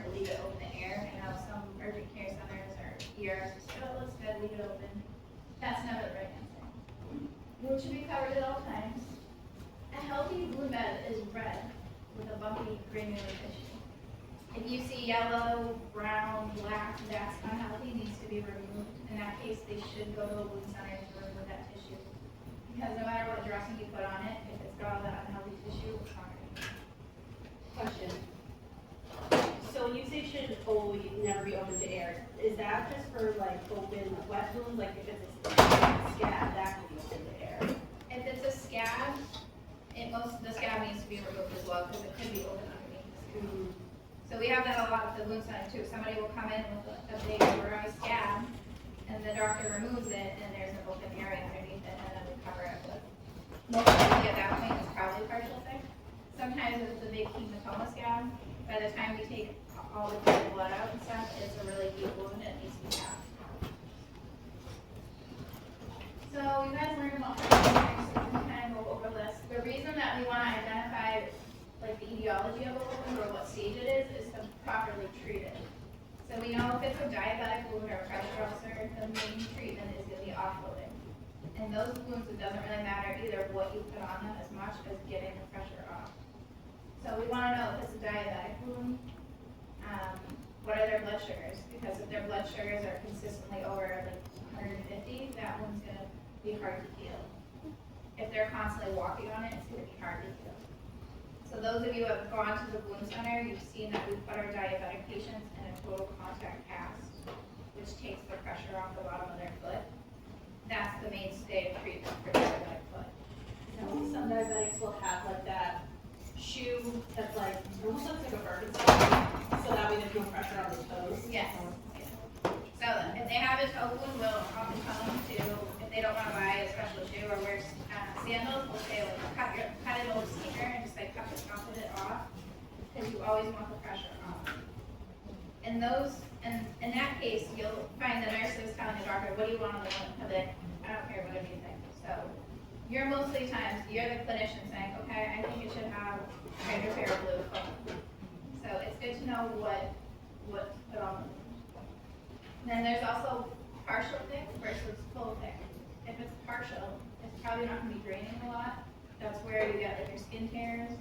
to leave it open to air. I know some urgent care centers or ERs, oh, it looks good, leave it open. That's never the right answer. Wound should be covered at all times. A healthy wound bed is red with a bumpy granular tissue. If you see yellow, brown, black, that's unhealthy, needs to be removed. In that case, they should go to a wound center to remove that tissue. Because no matter what dressing you put on it, if it's got all that unhealthy tissue, it's not going to. Question. So when you say should always never be open to air, is that just for like open wet wounds? Like if it's a scab, that could be open to air? If it's a scab, the scab needs to be removed as well because it could be open underneath. So we have that a lot at the wound center too. Somebody will come in with a big dry scab and the doctor removes it and there's an open area underneath it and then we cover it with. Most likely at that point it's probably partial fix. Sometimes if it's a big hematoma scab, by the time we take all the blood out and stuff, it's a really deep wound and it needs to be capped. So you guys learned about primary, so we can kind of go over this. The reason that we want to identify like the etiology of a wound or what stage it is to properly treat it. So we know if it's a diabetic wound or a pressure ulcer, the main treatment is going to be offloading. And those wounds, it doesn't really matter either what you put on them as much as getting the pressure off. So we want to know if it's a diabetic wound, what are their blood sugars? Because if their blood sugars are consistently over like 150, that one's going to be hard to heal. If they're constantly walking on it, it's going to be hard to heal. So those of you who have gone to the wound center, you've seen that we put our diabetic patients in a total contact cast, which takes the pressure off the bottom of their foot. That's the mainstay of treatment for diabetic foot. Some diabetics will have like that shoe that's like, almost looks like a Birkenstock, so that way there's no pressure on the toes. Yes. So if they have a toe wound, we'll often tell them to, if they don't want to buy a special shoe or wear sandals, we'll say like cut an old sneaker and just like cut the top of it off, because you always want the pressure off. In that case, you'll find the nurses telling the doctor, what do you want on the wound? He'll be like, I don't care, whatever you think. So you're mostly times, you're the clinician saying, okay, I think it should have hydrofera blue foam. So it's good to know what to put on the wound. Then there's also partial thick versus full thick. If it's partial, it's probably not going to be draining a lot. That's where you get like your skin tears.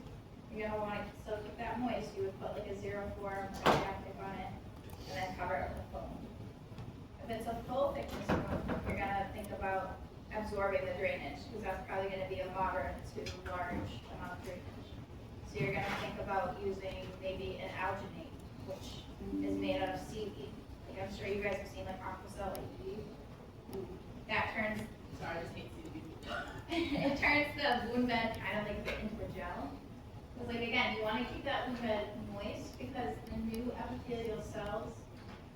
You're going to want to still keep that moist. You would put like a 0.4 antibiotic on it and then cover it with foam. If it's a full thickness wound, you're going to think about absorbing the drainage because that's probably going to be a moderate to large amount of drainage. So you're going to think about using maybe an alginate, which is made out of seaweed. I'm sure you guys have seen like Aquacel AD. That turns, Sorry, I just hate seaweed. it turns the wound bed kind of like into a gel. Because like again, you want to keep that wound bed moist because the new epithelial cells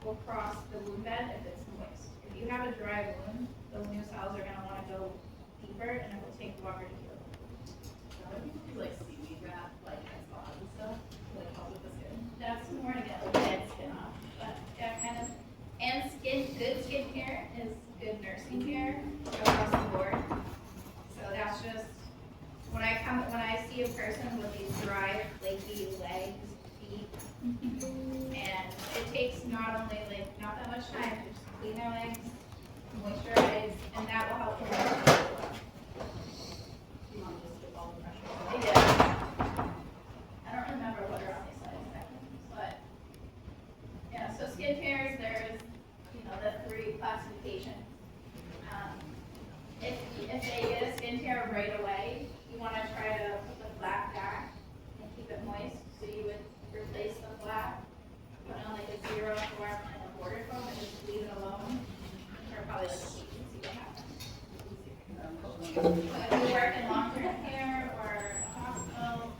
will cross the wound bed if it's moist. If you have a dry wound, those new cells are going to want to go deeper and it will take longer to heal. So what do people do like seaweed wrap, like spas and stuff, like help with the skin? That's more to get the dead skin off. But yeah, kind of. And good skincare is good nursing care across the board. So that's just when I see a person with these dry, flaky legs, feet, and it takes not that much time to just clean their legs, moisturize, and that will help them as well. You want to just get all the pressure? Yeah. I don't remember what are on these slides exactly, but yeah. So skincare, there's the 3 classifications. If they get a skin tear right away, you want to try to put the flap back and keep it moist. So you would replace the flap, put on like a 0.4 and a border foam, and just leave it alone for probably like a week and see what happens. If you work in long-term care or a hospital,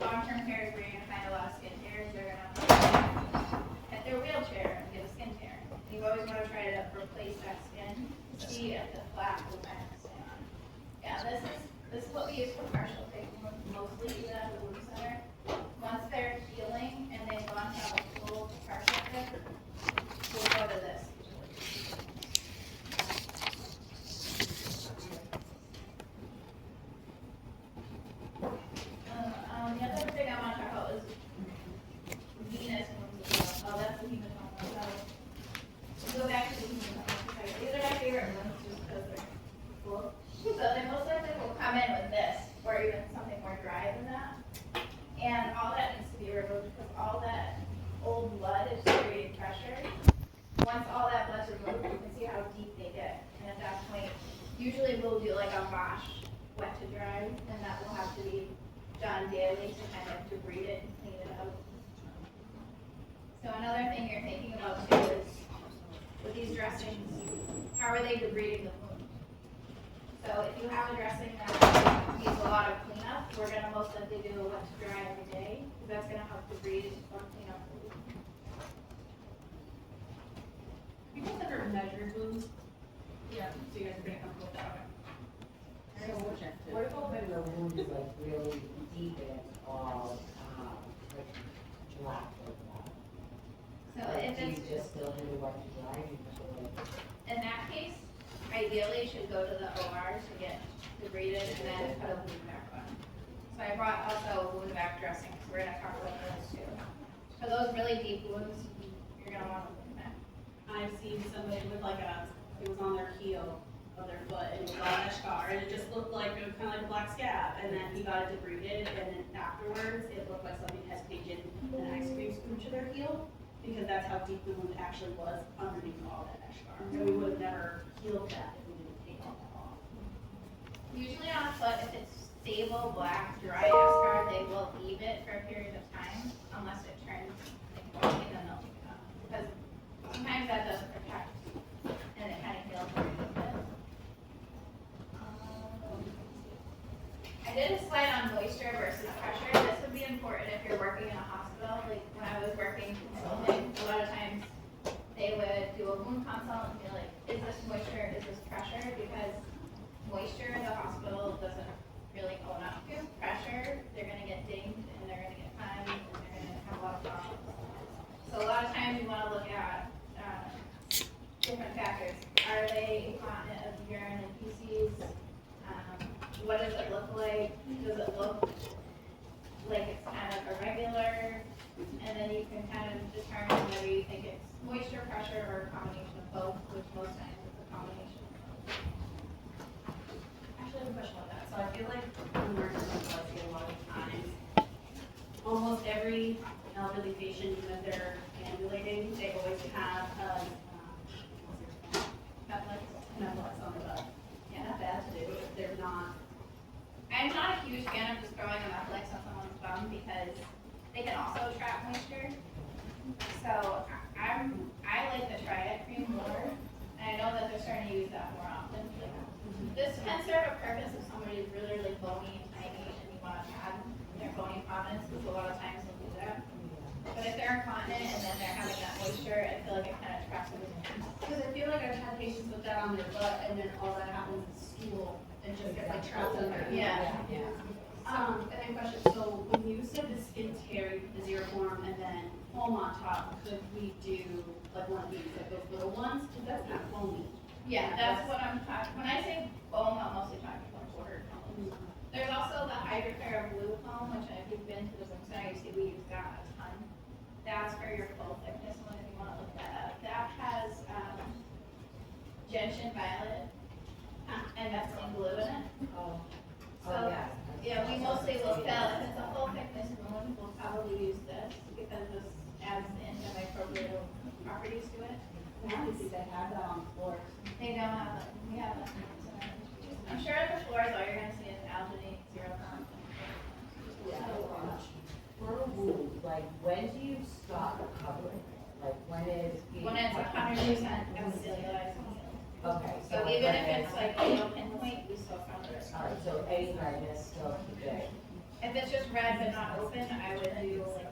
long-term care is where you're going to find a lot of skin tears. They're going to hit their wheelchair and get a skin tear. You always want to try to replace that skin to see if the flap will kind of stay on. Yeah, this is what we use for partial thick wounds, mostly even at the wound center. Once they're healing and they've gone to have a full partial thick, we'll go to this. The other thing I want to talk about is venous wounds as well. done daily to kind of debride it and clean it out. So another thing you're thinking about too is, with these dressings, how are they debriding the wound? So if you have a dressing that needs a lot of cleanup, we're gonna most likely do a wet to dry every day, because that's gonna help debride or clean up the wound. Have you guys ever measured wounds? Yeah. So you guys are pretty comfortable with that? So what about when the wound is like really deep and it's all, like black like that? So Like, if do you it's, just still do the wet to dry, you just like, in that case, ideally you should go to the OR to get debrided and then put a wound vac on. So I brought also a wound vac dressing, because we're gonna talk about those too. For those really deep wounds, you're gonna want a wound vac. I've seen somebody with like it was on their heel of their foot and it was on their scar and it just looked like, it was kind of like a black scab. And then he got it debrided and then afterwards, it looked like somebody had taken an ice cream scoop to their heel because that's how deep the wound actually was underneath all that mesh scar. And we would have never healed that if we didn't take all that off. Usually on a foot, if it's stable, black, dry scar, they will leave it for a period of time unless it turns like wonky, then they'll take it off. Because sometimes that does protect and it kind of heals a little bit. I did a slide on moisture versus pressure. This would be important if you're working in a hospital. Like when I was working consulting, a lot of times they would do a wound consult and be like, is this moisture, is this pressure? Because moisture in the hospital doesn't really own up to. Pressure, they're gonna get dinged and they're gonna get fined and they're gonna have a lot of problems. So a lot of times you wanna look at different factors. Are they incontinent of urine and feces? What does it look like? Does it look like it's kind of irregular? And then you can kind of determine whether you think it's moisture, pressure, or a combination of both, which most times it's a combination of both. Actually, I have a question about that. So I feel like when we're in epilepsy, a lot of times, almost every elderly patient, even if they're ambulating, they always have Netflix. Netflix on the butt. Yeah. Not bad to do if they're not. I'm not a huge fan of just throwing a Netflix on someone's bum because they can also trap moisture. So I like the Triad cream more, and I know that they're starting to use that more often. This can serve a purpose if somebody is really, really bony and tiny and you want to pad their bony prominence, because a lot of times they'll do that. But if they're incontinent and then they're having that moisture, I feel like it kind of traps it. Because I feel like I've had patients with that on their butt and then all that happens is stool and just gets like trapped in there. Yeah. And then question, so when you said the skin tear, the zero form and then foam on top, could we do like one of these, like those little ones? Because that's not foamy. Yeah, that's what I'm talking, when I say foam, I'm mostly talking about water foam. There's also the Hydrocare blue foam, which if you've been to the Zoom Center, you see we use that a ton. That's for your full thickness one, if you want to look that up. That has, gentian violet, and methylene blue in it. oh, So, yeah. yeah, we mostly will fill, if it's a full thickness wound, we'll probably use this, because this adds the antimicrobial properties to it. I don't think they have that on floors. They don't have it, we have it. I'm sure the floors, all you're gonna see is alginate, zero form. For a wound, like, when do you stop covering it? Like, when is? When it's 100% epithelialized. Okay. So even if it's like a little pinpoint, we still cover it. All right, so any redness still keep it. If it's just red but not open, I would do like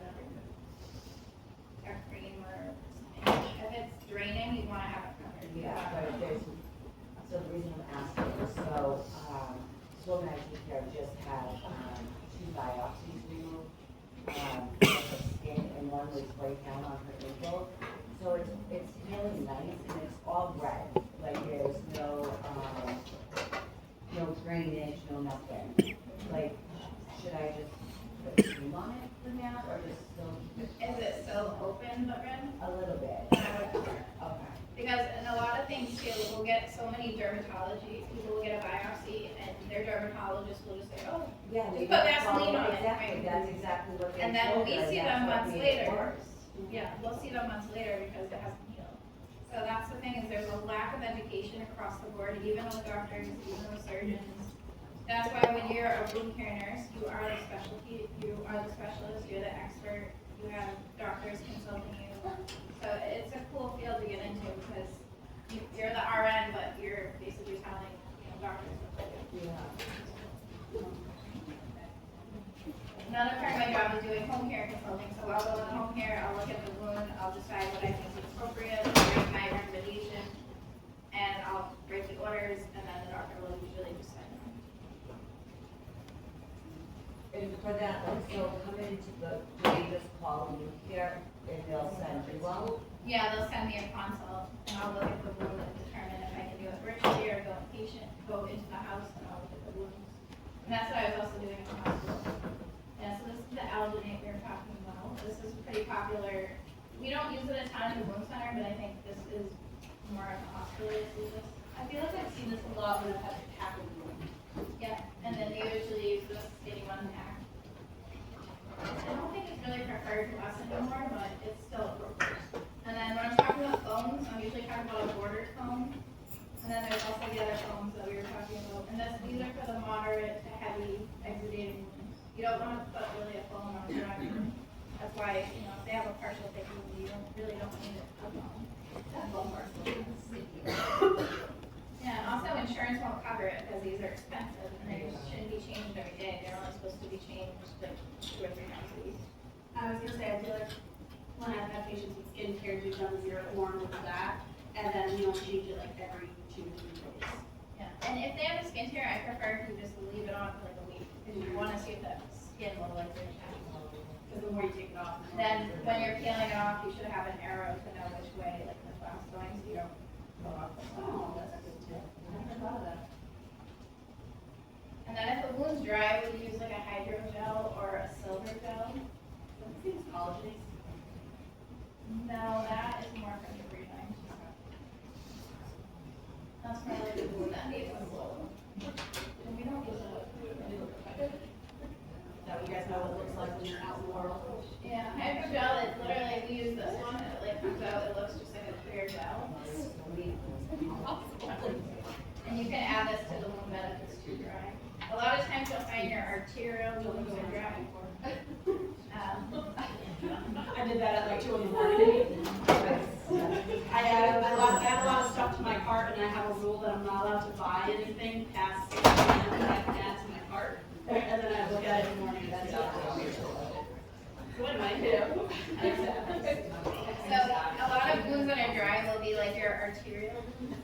a cream or something. If it's draining, you wanna have it covered. Yeah, but if there's, so the reason I'm asking is, so, Sloan Management Care just had, 2 biopsies removed, of her skin, and one was right down on her ankle. So it's really nice, and it's all red, like there's no, no drainage, no nothing. Like, should I just put cream on it for now, or just still keep it? Is it still open but red? A little bit. I would cover it. Okay. Because in a lot of things too, we'll get so many dermatology, people will get a biopsy and their dermatologist will just say, oh, Yeah. Just maybe put that's Vaseline all- on it, Exactly, right? that's exactly what they and then told we her, see that's them what months made it later. worse. Yeah, we'll see them months later because it hasn't healed. So that's the thing, is there's a lack of education across the board, even with doctors, even with surgeons. That's why when you're a wound care nurse, you are the specialty, you are the specialist, you're the expert, you have doctors consulting you. So it's a cool field to get into because you're the RN, but you're basically telling, doctors what to do. Yeah. Another part of my job is doing home care consulting, so I'll go in home care, I'll look at the wound, I'll decide what I think is appropriate, I'll write my recommendation, and I'll write the orders, and then the doctor will usually just sign them. And for that, like, so come into the, do they just call you here and they'll send you out? Yeah, they'll send me a consult, and I'll look at the wound and determine if I can do it virtually or go into the house and I'll look at the wounds. And that's what I was also doing in the hospital. Yeah, so this is the alginate we were talking about. This is pretty popular. We don't use it a ton in the wound center, but I think this is more of a hospital that uses this. I feel like I've seen this a lot when I've had to tackle wound. Yeah, and then they usually use this skating one pack. I don't think it's really preferred to us anymore, but it's still appropriate. And then when I'm talking about foams, I'm usually talking about a bordered foam. And then there's also the other foams that we were talking about. And these are for the moderate to heavy exudating wounds. You don't want to put really a foam on a dry wound. That's why, if they have a partial thick wound, you really don't need it for foam. Yeah, and also insurance won't cover it because these are expensive and they shouldn't be changed every day. They're only supposed to be changed like 2 or 3 times a week. I was gonna say, I feel like when I've had patients with skincare, we've done the zero form with that, and then we don't change it like every 2 to 3 days. Yeah, and if they have a skin tear, I prefer to just leave it on for like a week because you want to see if that skin will like reattach. Because the more you take it off, the more Then it's when you're peeling it off, you should have an arrow to know which way like the glass going, so you don't go off the glass. Oh, that's a good tip. I never thought of that. And then if the wound's dry, we use like a hydrogel or a silver gel. I think it's collagenase. No, that is more for the breathing. That's more like the wound that needs a blow. And we don't use it. That way you guys know what it looks like when you're out in the world. Yeah, hydrogel, it's literally, we use this one, and it like comes out, it looks just like a clear gel. And you can add this to the wound bed if it's too dry. A lot of times you'll find your arterial wounds are dry. I did that at like 2 in the morning. I have a lot of stuff to my cart, and I have a rule that I'm not allowed to buy anything past 6 p.m. that I can add to my cart. And then I look at it in the morning, and that's it. What do I do? So a lot of wounds that are dry will be like your arterial wounds.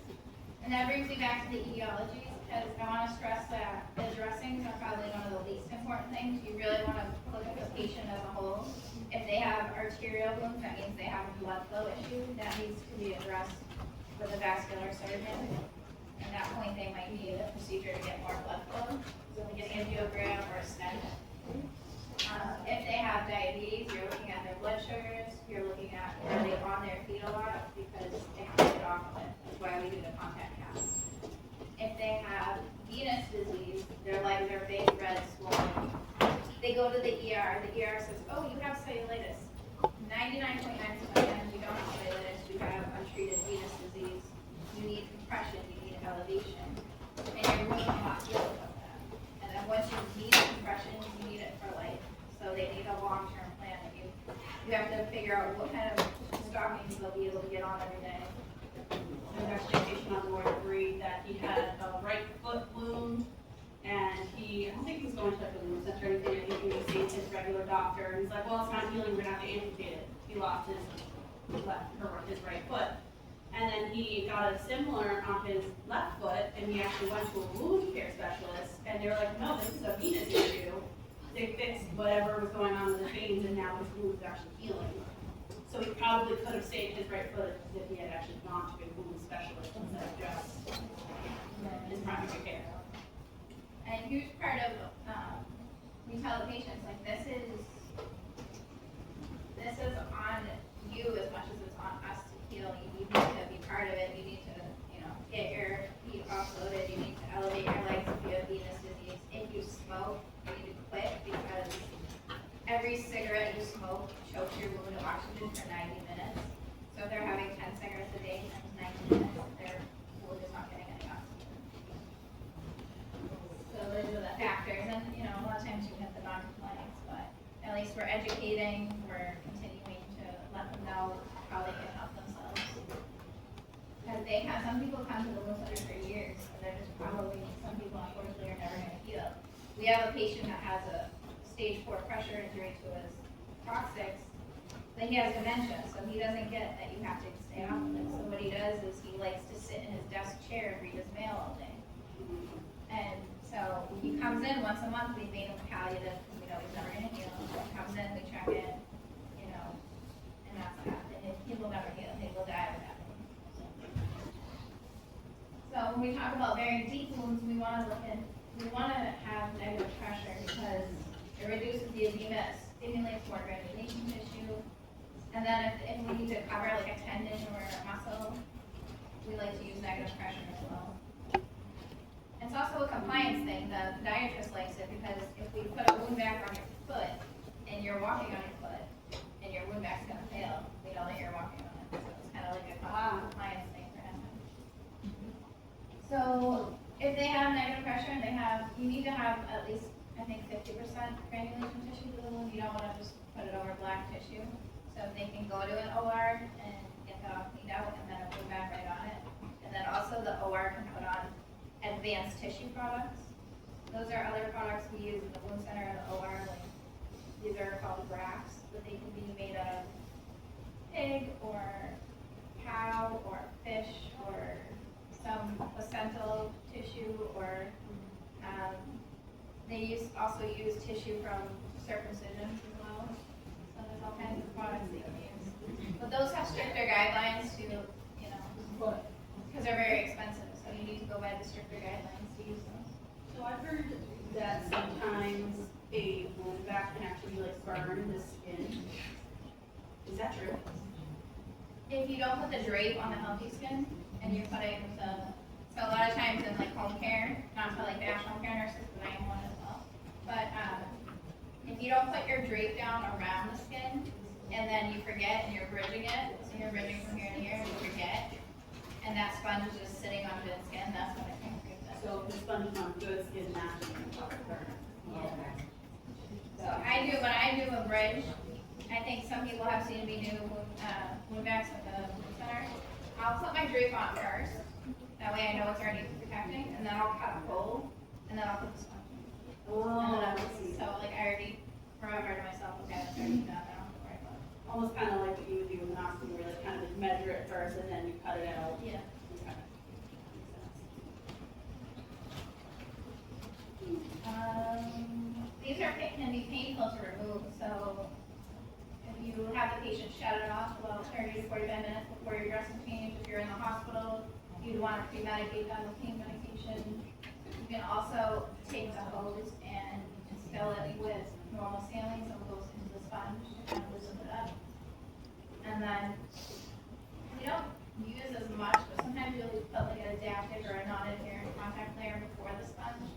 And that brings me back to the etiologies, because I want to stress that the dressings are probably one of the least important things. You really want to look at the patient as a whole. If they have arterial wounds, that means they have a blood flow issue. That needs to be addressed with a vascular surgeon. At that point, they might need a procedure to get more blood flow, so like an angiogram or a stent. If they have diabetes, you're looking at their blood sugars, you're looking at are they on their feet a lot because they have to get off of it. That's why we do the contact cast. If they have venous disease, their legs are big, red, swollen. They go to the ER. The ER says, "Oh, you have cellulitis." 99.9% of the time, you don't have cellulitis. You have untreated venous disease. You need compression. You need elevation, and your wound cannot heal without that. And then once you need compression, you need it for life. So they need a long-term plan. And you have to figure out what kind of stockings they'll be able to get on every day. There's actually a patient on the ward agreed that he had a right foot wound, and I don't think he was going to the wound center or anything. I think he was seeing his regular doctor, and he's like, "Well, it's not healing. We're gonna have to amputate it." He lost his right foot. And then he got a similar on his left foot, and he actually went to a wound care specialist, and they were like, "No, this is a venous issue." They fixed whatever was going on with the veins, and now his wound is actually healing. So he probably could have saved his right foot if he had actually gone to a wound specialist instead of just his primary care. And a huge part of, we tell the patients, like, this is on you as much as it's on us to heal. You need to be part of it. You need to, get your feet offloaded. You need to elevate your legs if you have venous disease. If you smoke, you need to quit because every cigarette you smoke chokes your wound of oxygen for 90 minutes. So if they're having 10 cigarettes a day times 90 minutes, their wound is not getting any oxygen. So there's some people come to the wound center for years, and they're just probably, some people unfortunately are never gonna heal. We have a patient that has a stage 4 pressure injury to his coccyx, but he has dementia, so he doesn't get that you have to stay off of it. So what he does is he likes to sit in his desk chair and read his mail all day. And so he comes in once a month, we made him palliative, because we know he's never gonna heal. He comes in, we check in, you know, and that's what happened. And he will never heal, he will die with that. So when we talk about very deep wounds, we wanna have negative pressure because it reduces the edema, it stimulates more granulation tissue. And then if we need to cover like a tendon or a muscle, we like to use negative pressure as well. It's also a compliance thing. The podiatrist likes it because if we put a wound vac on your foot and you're walking on your foot and your wound vac's gonna fail, we know that you're walking on it. So it's kind of like a compliance thing for him. So if they have negative pressure, you need to have at least, I think, 50% granulation tissue to the wound. You don't want to just put it over black tissue. So if they can go to an OR and get that all cleaned out and then a wound vac right on it. And then also the OR can put on advanced tissue products. Those are other products we use in the wound center and the OR. Like, these are called grafts, but they can be made out of pig or cow or fish or some placental tissue, or they also use tissue from circumcisions as well. So there's all kinds of products they can use. But those have stricter guidelines to, you know, because they're very expensive. So you need to go by the stricter guidelines to use those. So I've heard that sometimes a wound vac can actually like burn the skin. Is that true? If you don't put the drape on the healthy skin, and you're putting so a lot of times in like home care, not to like bash home care nurses, because I am one as well, but if you don't put your drape down around the skin, and then you forget and you're bridging it, so you're bridging from here to here and you forget, and that sponge is just sitting on good skin, that's when it can creep that. So if the sponge is on good skin, naturally can probably burn. Okay. So when I do a bridge, I think some people have seen me do wound vacs at the wound center. I'll put my drape on first, that way I know it's already protecting, and then I'll cut a hole, and then I'll put the sponge in. And then so like I already remember to myself, okay, that's already done, I don't have to worry about it. Almost kind of like what you would do with an ostomy, where you kind of measure it first and then you cut it out. Yeah. Okay. These can be painful to remove, so if you have the patient shut it off about 30 to 45 minutes before your dressing change, if you're in the hospital, you'd want to pre-medicate them with pain medication. You can also take the hose and fill it with normal saline, so it goes into the sponge to kind of loosen it up. And then, we don't use as much, but sometimes you'll put like an adaptive or a non-adherent contact layer before the sponge.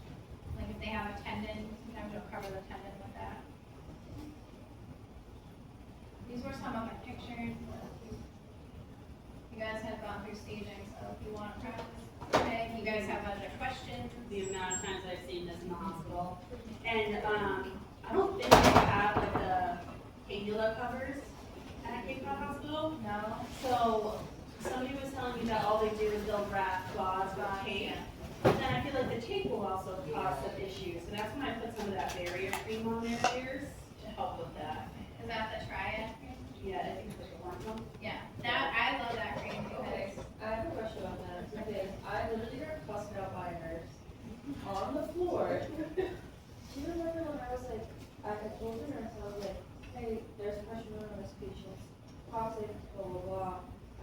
Like if they have a tendon, sometimes you'll cover the tendon with that. These were some of my pictures. You guys have gone through staging, so if you want to practice, okay. You guys have other questions? The amount of times I've seen this in the hospital. And I don't think they have like the cannula covers at Cape Cod Hospital. No? So somebody was telling me that all they do is they'll wrap gauze with tape. And then I feel like the tape will also cause some issues. So that's when I put some of that barrier cream on their ears to help with that. Is that the triad cream? Yeah, I think it's like a warm one. Yeah, I love that cream because I have a question about that, because I literally got busted out by a nurse on the floor. Do you remember when I was like, I told the nurse, I was like, hey, there's pressure on this patient's coccyx, blah, blah, blah.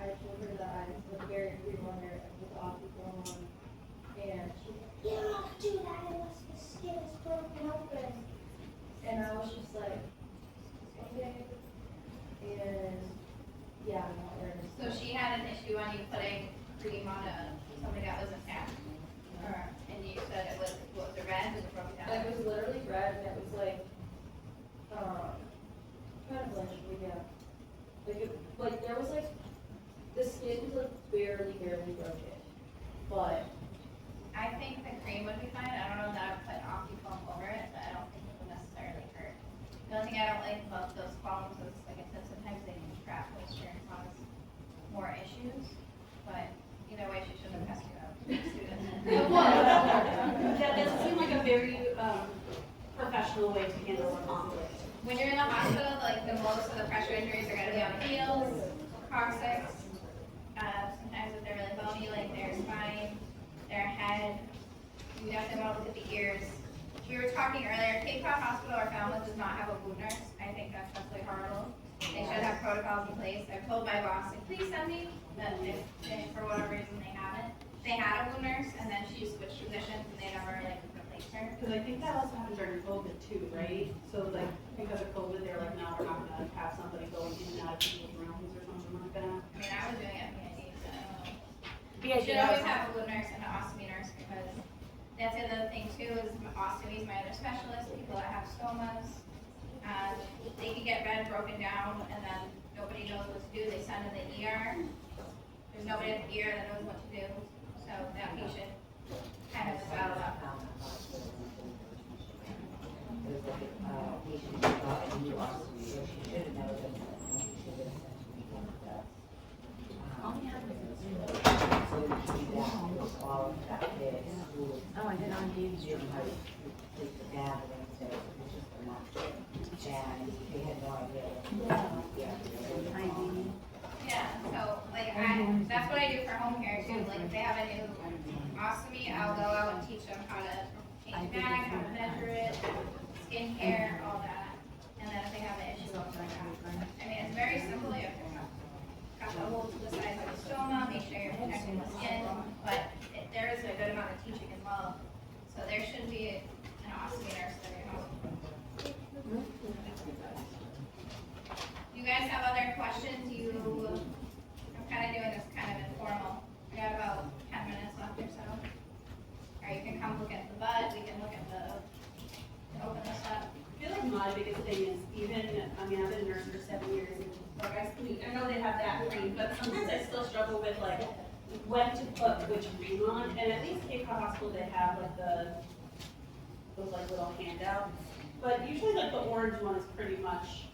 I told her that I put the barrier cream on there with the optical on, and she was like, you don't do that unless the skin is broken open. And I was just like, okay. And, yeah, I'm not wearing this. so she had an issue on you putting cream on somebody that was attacked. Or, and you said it was, what was it, red? Was it broken down? It was literally red, and it was like, kind of bluish, but yeah. Like there was like, the skin was like barely broken, but. I think the cream would be fine. I don't know that I would put Optifoam over it, but I don't think it would necessarily hurt. The only thing I don't like about those foams is, like I said, sometimes they can trap moisture and cause more issues. But either way, she should most of the pressure injuries are gonna be on the heels, coccyx, sometimes if they're really bony, like their spine, their head. You definitely want to look at the ears. We were talking earlier, Cape Cod Hospital or Falmouth does not have a wound nurse. I think that's absolutely horrible. They should have protocols in place. I've told my boss, like, please send me, that if for whatever reason they haven't. They had a wound nurse and then she switched positions and they never like replaced her. Cause I think that also happened during COVID too, right? So like, because of COVID, they're like, no, we're not gonna have somebody going in and out of people's rooms or something like that. I mean, I was doing it at PID, so I don't know. You BID should always have a wound nurse and an ostomy nurse because that's the other thing too, is ostomy is my other specialist, people that have stomas. They can get red broken down and then nobody knows what to do, they send in the ER. There's nobody at the ER that knows what to do, so that patient kind of is out of luck. There's like a patient who got a new ostomy, so she should have known that, she should have sent me one of the. So we do that, with all of that kids who. Oh, I did on Didn't DVD. know how to take the dad and so it was just a mess. And they had no idea. Yeah, so like that's what I do for home care too, like if they have a new ostomy, I'll go out and teach them how to change bag, how to measure it, skincare, all that. And then if they have an issue, I'll try that. I mean, it's very simple, you have to cut the hole to the size of the stoma, make sure you're protecting the skin, but there is a good amount of teaching as well. So there should be an ostomy nurse at your hospital. You guys have other questions? I'm kind of doing this kind of informal. We got about 10 minutes left or so. Or you can come look at the bud, we can look at open this up. I feel like my biggest thing is even, I mean, I've been a nurse for 7 years, and like I know they have that cream, but sometimes I still struggle with like when to put which cream on, and at least Cape Cod Hospital, they have like those like little handouts. But usually like the orange one is pretty much,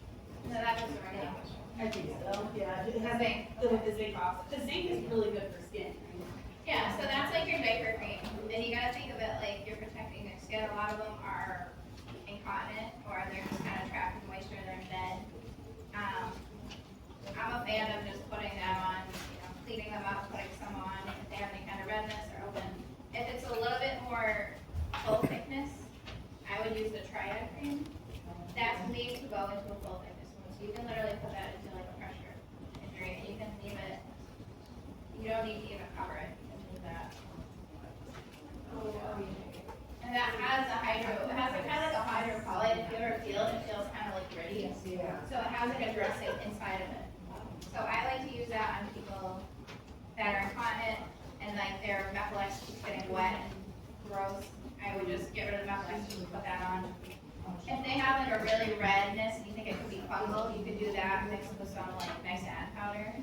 No, that was the right language. I think so, yeah, it has the zinc off, the zinc is really good for skin. Yeah, so that's like your diaper cream. And you gotta think of it like you're protecting their skin. A lot of them are incontinent or they're just kind of trapped in moisture in their bed. I'm a fan of just putting them on, cleaning them up, putting some on if they have any kind of redness or open. If it's a little bit more full thickness, I would use the triad cream. That's made to go into a full thickness wound. So you can literally put that into like a pressure injury and you can leave it, you don't need to even cover it, you can leave that. And that has a hydro, it has a kind of like a hydrocolloid, if you ever feel it, it feels kind of like gritty. So it has like a dressing inside of it. So I like to use that on people that are incontinent and like their Metholex keeps getting wet and gross. I would just get rid of the Metholex and put that on. If they have like a really redness and you think it could be fungal, you could do that mixed with some like nice niacin powder.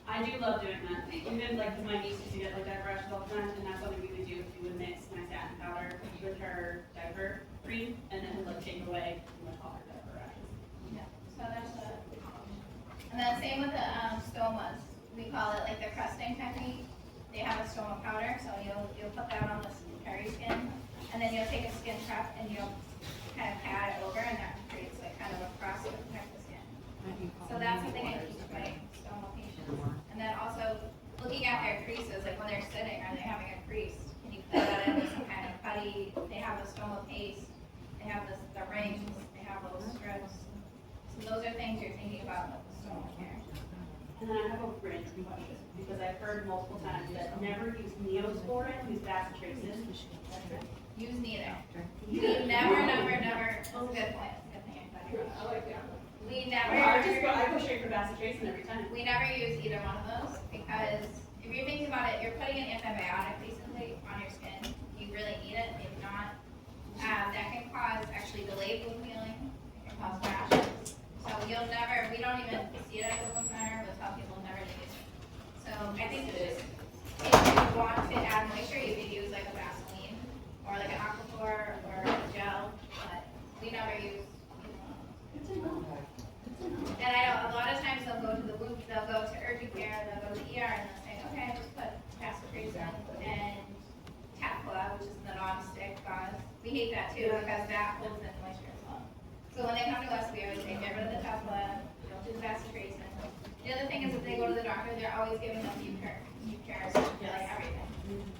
I do love doing that. Even like, 'cause my niece used to get like diaper rashes all the time, and that's something we would do if you would mix niacin powder with her diaper cream, and then it would like take away all her diaper rashes. Yeah, so that's and then same with the stomas. We call it like the crusting technique. They have a stoma powder, so you'll put that on the cherry skin, and then you'll take a skin prep and you'll kind of pat it over, and that creates like kind of a crust to protect the skin. So that's something I teach my stoma patients. And then also looking at their creases, like when they're sitting, are they having a crease? Can you fill that in with some kind of putty? They have the stoma paste, they have the rings, they have those strips. So those are things you're thinking about with the stoma care. And then I have a random question, because I've heard multiple times that never use Neosporin, use bacitracin. Use neither. Never, never, never, that's a good point, that's a good thing I'm glad you brought up. We I go straight for bacitracin every time. We never use either one of those because if you think about it, you're putting an antibiotic basically on your skin. You really need it, maybe not. That can cause actually delayed wound healing. It can cause rashes. So you'll never, we don't even see it at the wound center, but tell people never to use it. So I think it's just, if you want to add moisture, you could use like a Vaseline or like an Aquaphor or a gel, but we never use either one of those. And I know a lot of times they'll go to the wound, they'll go to urgent care, they'll go to the ER, and they'll say, okay, just put bacitracin and Tefla, which is the non-stick gauze. We hate that too because that holds in moisture as well. So when they come to us, we always say, get rid of the Tefla, vasectories. The other thing is if they go to the doctor, they're always giving them UPRs for like everything.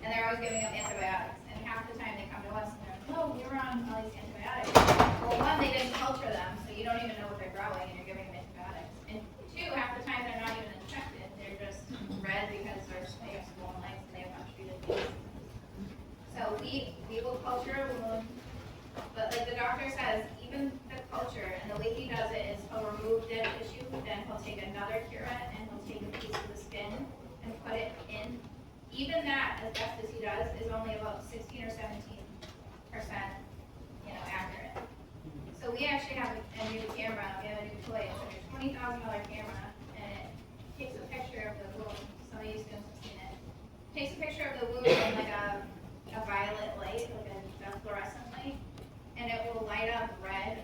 And they're always giving them antibiotics. And half the time they come to us and they're like, oh, you're on all these antibiotics. Well, one, they didn't culture them, so you don't even know what they're growing and you're giving them antibiotics. And two, half the time they're not even infected. They're just red because they have swollen legs and they have untreated disease. So we will culture a wound, but like the doctor says, even the culture, and the way he does it is he'll remove dead tissue, then he'll take another curette and he'll take a piece of the skin and put it in. Even that, as best as he does, is only about 16 or 17%, accurate. So we actually have a new camera, we have a new toy, it's like a $20,000 camera, and it takes a picture of the wound. Some of you students have seen it. Takes a picture of the wound in like a violet light, like a fluorescent light, and it will light up red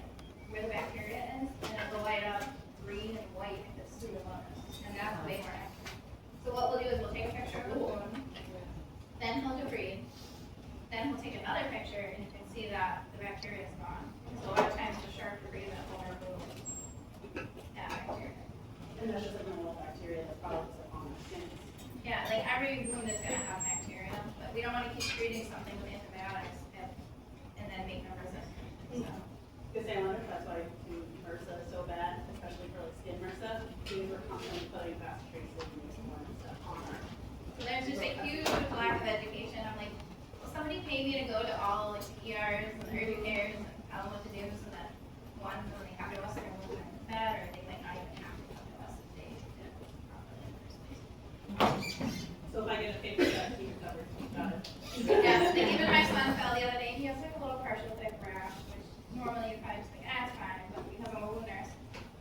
where the bacteria is, and it will light up green and white if it's pseudomonas, and that's way more accurate. So what we'll do is we'll take a picture of the wound, then he'll debride, then he'll take another picture, and you can see that the bacteria is gone. So a lot of times the sharp debridement will remove that bacteria. And that's just a normal bacteria that probably is on the skin. Yeah, like every wound is gonna have bacteria, but we don't wanna keep treating something with antibiotics and then make them resistant, so. Because I wonder if that's why MRSA is so bad, especially for like skin MRSA, because we're constantly putting vasectories in these and stuff on our. So there's just a huge lack of education. I'm like, will somebody pay me to go to all like the ERs and the urgent cares and tell them what to do so that one, when they come to us, they're moving bad, or they might not even have to come to us if they did it properly in the first place. So if I get a paper cut, you covered, got it. Yeah, like even my son fell the other day, he has like a little partial thick rash, which normally you probably just think, it's fine, but because I'm a wound nurse,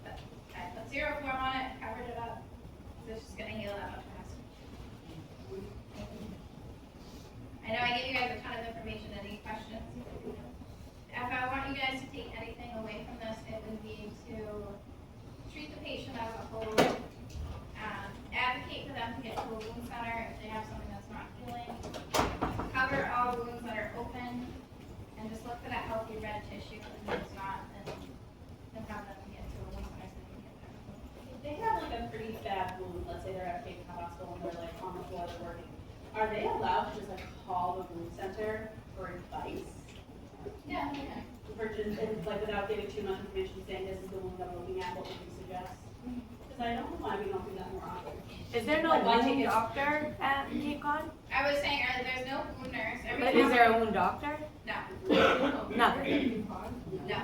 but I put 0-4 on it, covered it up, it's just gonna heal that much faster. I know I gave you guys a ton of information. Any questions? If I want you guys to take anything away from this, it would be to treat the patient as a whole, advocate for them to get to a wound center if they have something that's not healing, cover all wounds that are open, and just look for that healthy red tissue, and if it's not, then have them get to a wound center so they can get there. If they have like a pretty bad wound, let's say they're at Cape Cod Hospital and they're like on the floor, they're working, are they allowed to just like call the wound center for advice? Yeah, yeah. For just, and like without giving too much information, saying this is the wound I'm looking at, what would you suggest? Because I don't know why we don't do that more often. Is there no Like, why take wound it- doctor at Cape Cod? I was saying earlier, there's no wound nurse. Every But is there a wound doctor? No, Nothing. no.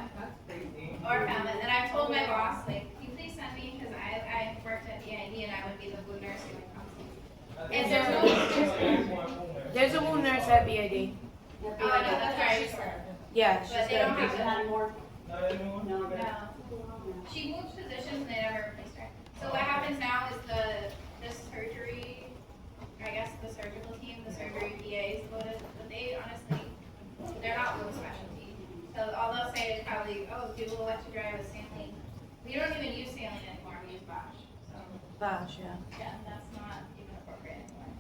Or Falmouth, and I've told my boss, like, can you please send me, because I worked at EID and I would be the wound nurse who would come. And there's no, There's a wound nurse at BID. oh, no, that's right. Yeah, she's But they got don't a have big. to. Not anymore? No, No. She moved positions and they never replaced her. So what happens now is this surgery, I guess the surgical team, the surgery PAs, but they honestly, they're not wound specialty. So all they'll say is probably, oh, do a little wet to dry with saline. We don't even use saline anymore, we use Bosch. So, Bosh, yeah. yeah, that's not even appropriate anymore.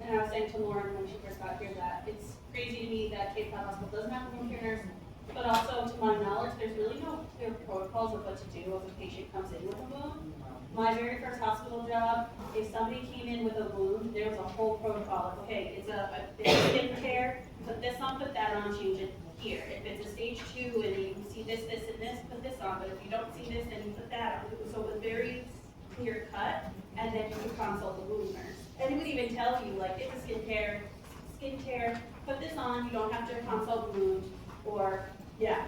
And I was saying to Lauren when she first got here that it's crazy to me that Cape Cod Hospital doesn't have a wound care nurse, but also to my knowledge, there's really no clear protocols of what to do if a patient comes in with a wound. My very first hospital job, if somebody came in with a wound, there was a whole protocol of, okay, it's a skin tear, put this on, put that on, change it here. If it's a stage 2 and you see this, this, and this, put this on, but if you don't see this, then you put that on. So it was very clear cut, and then you could consult the wound nurse. And it would even tell you, like, it's a skin tear, put this on, you don't have to consult the wound, or, yeah,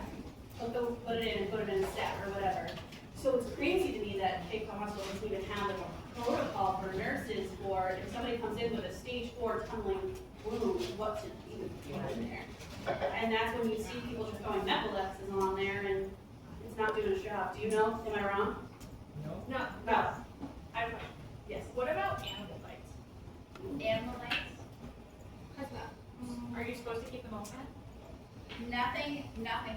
put it in and put it in a stat or whatever. So it's crazy to me that Cape Cod Hospital doesn't even have like a protocol for nurses, or if somebody comes in with a stage 4 tunneling wound, what to even do in there. And that's when you see people just going Mepilex is on there and it's not doing its job. Do you know? Am I wrong? No, No. I have a question. Yes. What about animal bites? Animal lights? Are you supposed to keep them open? Nothing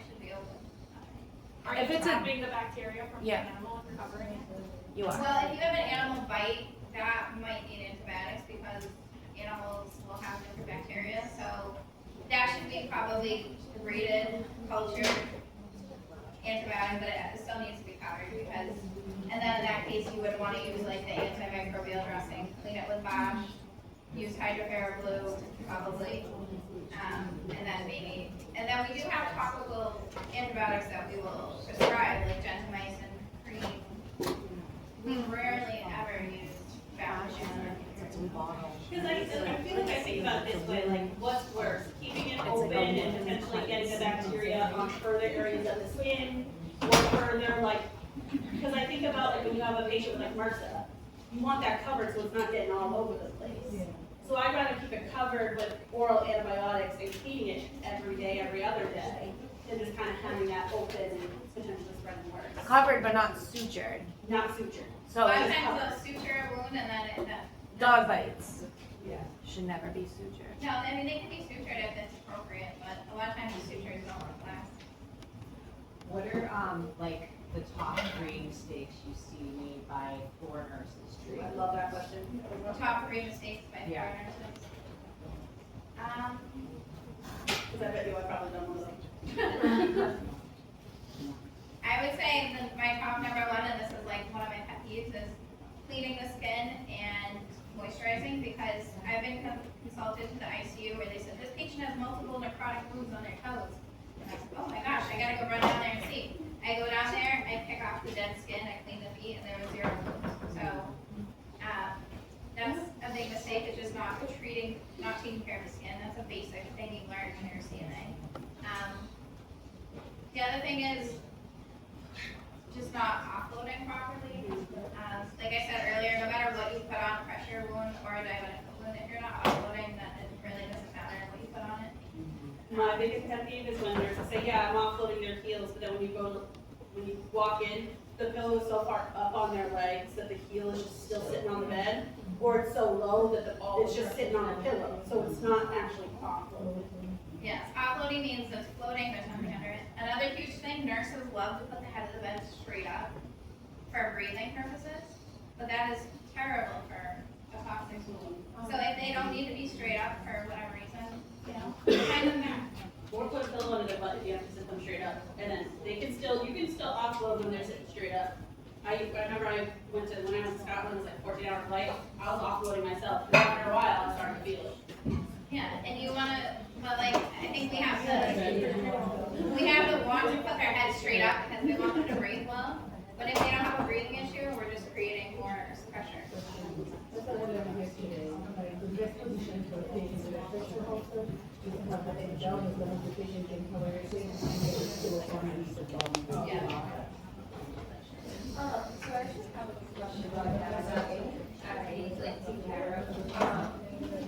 should be open. Nothing. Are If you it's a- trapping the bacteria from the Yeah. animal and recovering it? You are. Well, if you have an animal bite, that might need antibiotics because animals will have different bacteria, so that should be probably debrided, cultured, antibiotic, but it still needs to be covered because And then in that case, you would wanna use like the antimicrobial dressing, clean it with Bosch, use hydropheric glue, probably. And then maybe, and then we do have topical antibiotics that we will prescribe, like gentamicin cream. We rarely ever use Bosch. Because I feel like I think about it this way, like, what's worse, keeping it open and potentially getting the bacteria on further areas of the skin, or further, like, because I think about, like, when you have a patient with, like, MRSA, you want that covered so it's not getting all over the place. So I'd rather keep it covered with oral antibiotics and cleaning it every day, every other day, than just kind of having that open and potentially spreading worse. Covered but not sutured. Not sutured. So it's Sometimes they'll suture a wound and then it, dog bites Yeah. should never be sutured. no, I mean, they can be sutured if it's appropriate, but a lot of times the sutures don't work last. What are, like, the top 3 mistakes you see made by floor nurses I treating? love that question. Top 3 mistakes by Yeah. floor nurses. Because I bet you I've probably done one of them. I would say that my top number 1, and this is like one of my pet peeves, is cleaning the skin and moisturizing, because I've been consulted to the ICU where they said, this patient has multiple necrotic wounds on their toes. And I said, oh my gosh, I gotta go run down there and see. I go down there, I pick off the dead skin, I clean the feet, and there was 0 wounds. So, that's a big mistake, it's just not taking care of the skin. That's a basic thing you learn when you're a CNA. The other thing is just not offloading properly. Like I said earlier, no matter what you put on, pressure wound or a diabetic wound, if you're not offloading, then it really doesn't matter what you put on it. My biggest pet peeve is when nurses say, yeah, I'm offloading their heels, but then when you walk in, the pillow is so far up on their legs that the heel is just still sitting on the bed, or it's so low that it's just sitting on the pillow, so it's not actually offloaded. Yes, offloading means it's floating, there's nothing under it. Another huge thing, nurses love to put the head of the bed straight up for breathing purposes, but that is terrible for a toxic wound. So if they don't need to be straight up for whatever reason, you know, kind of back. Or put a pillow under their butt if you have to sit them straight up, and then you can still offload when they're sitting straight up. I remember when I went to Scotland, it was like 14-hour flight, I was offloading myself, and after a while, I started to feel it. Yeah, and you wanna, but like, I think we have to want to put their head straight up because we want them to breathe well. But if they don't have a breathing issue, we're just creating more pressure. That's what we're gonna get today, like the best position for patients in a pressure holster, is to have the head down as long as the patient can cover their face and get it to a point of the bottom. Yeah. So I just have a question about that, like take care of.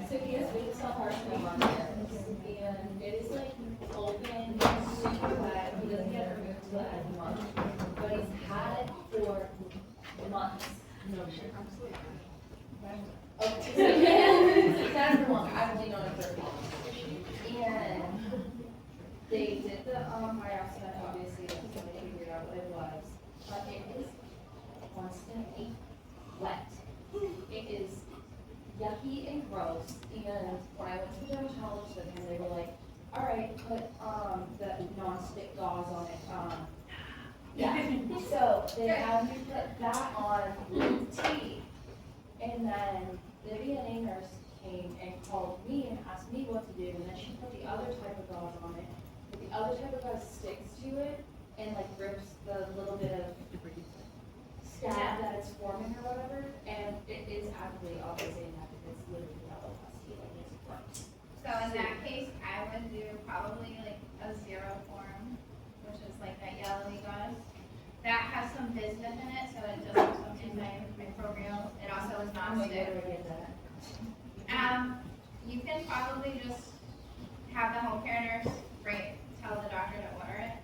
So he has big self-harming on there, and it is like open, super wet, he doesn't get it removed till the end of the month, but he's had it for months. Okay, so that's the one, I've only known it for a month. And they did the biopsy, and obviously, that's when they figured out what it was, but it is constantly wet. It is yucky and gross, and when I went to the dermatologist with him, they were like, all right, put, the non-stick gauze on it, yeah, so they had me put that on with tea, and then Vivian A. nurse came and called me and asked me what to do, and then she put the other type of gauze on it, but the other type of gauze sticks to it, and like rips the little bit of scab that it's forming or whatever, and it is actually obviously that it's literally yellow pus, like it's gross. So in that case, I would do probably like a 0 form, which is like that yellowy gauze. That has some bismuth in it, so it does have some antimicrobial. It also is non-stick. You can probably just have the home care nurse tell the doctor to order it.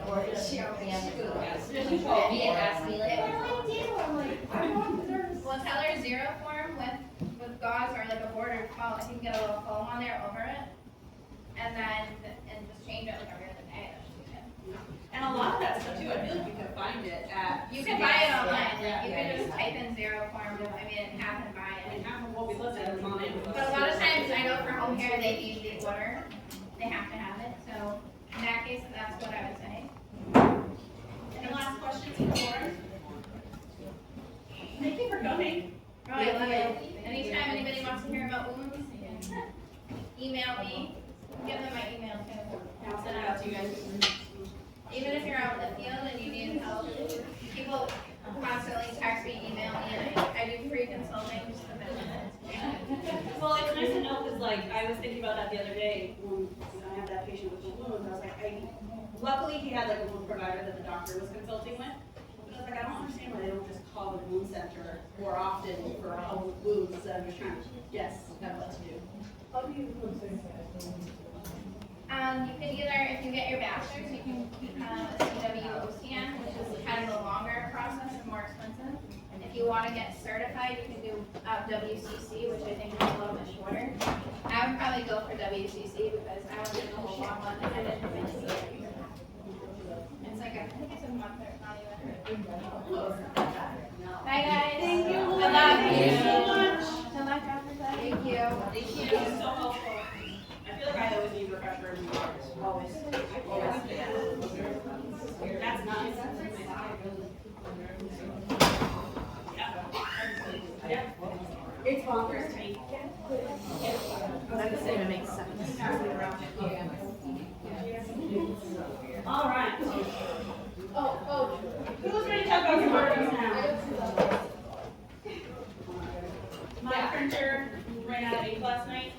Or just show me and She called me and asked me like, what do I do? I'm like, I want the nurse. Well, tell her 0 form with gauze or like a border foam. You can get a little foam on there over it, and just change it like every other day. That should be good. And a lot of that stuff too, I feel like you can find it at. You can buy it online. Yeah. You can just type in 0 form. I mean, and have them buy I mean, it. half of what we looked at is on Amazon. But a lot of times, I know for home care, they need the order. They have to have it. So in that case, that's what I would say. questions for us? Thank you for coming. Oh, I love it. Anytime anybody wants to hear about wounds, you can email me. Give them my email too. I'll send it out to you guys. Even if you're out in the field and you need help, people constantly text me, email me, and I do free consulting just a minute. Well, it's nice to know, because like, I was thinking about that the other day, when I had that patient with the wound, I was like, luckily he had like a wound provider that the doctor was consulting with. But I was like, I don't understand why they don't just call the wound center more often for all wounds, so I'm just trying to guess at what to do. How do you consider that? You can either, if you get your bachelor's, you can become a CWOCN, which is kind of a longer process and more expensive. If you want to get certified, you can do WCC, which I think is a little bit shorter. I would probably go for WCC because I was doing the whole long one and I didn't finish it. It's like, I think it's a month or not even. Bye guys. Thank you. Good luck. Thank you so much. Good luck after that. Thank you. Thank you, it's so helpful. I feel like I always need refreshers, always. That's nice. Yeah. It's bonkers to me. That doesn't even make sense. All right. Oh, Who's ready to talk about converters I now? have two others. My printer ran out of ink last night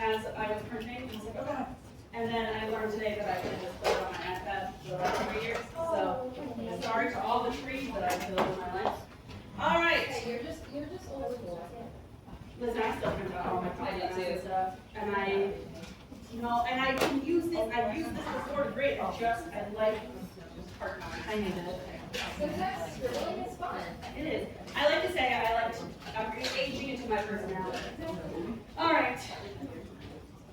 as I was printing. I was like, oh God. And then I learned today that I can just put it on my iPad for the last 3 years. So sorry to all the trees that I killed in my life. All right. Hey, you're just old school. Listen, I still print out all my photographs and stuff. And I can use this, I've used this before to grade, I like part time. I need it. Sometimes scribbling is fun. It is. I like to say I'm aging into my personality. All right.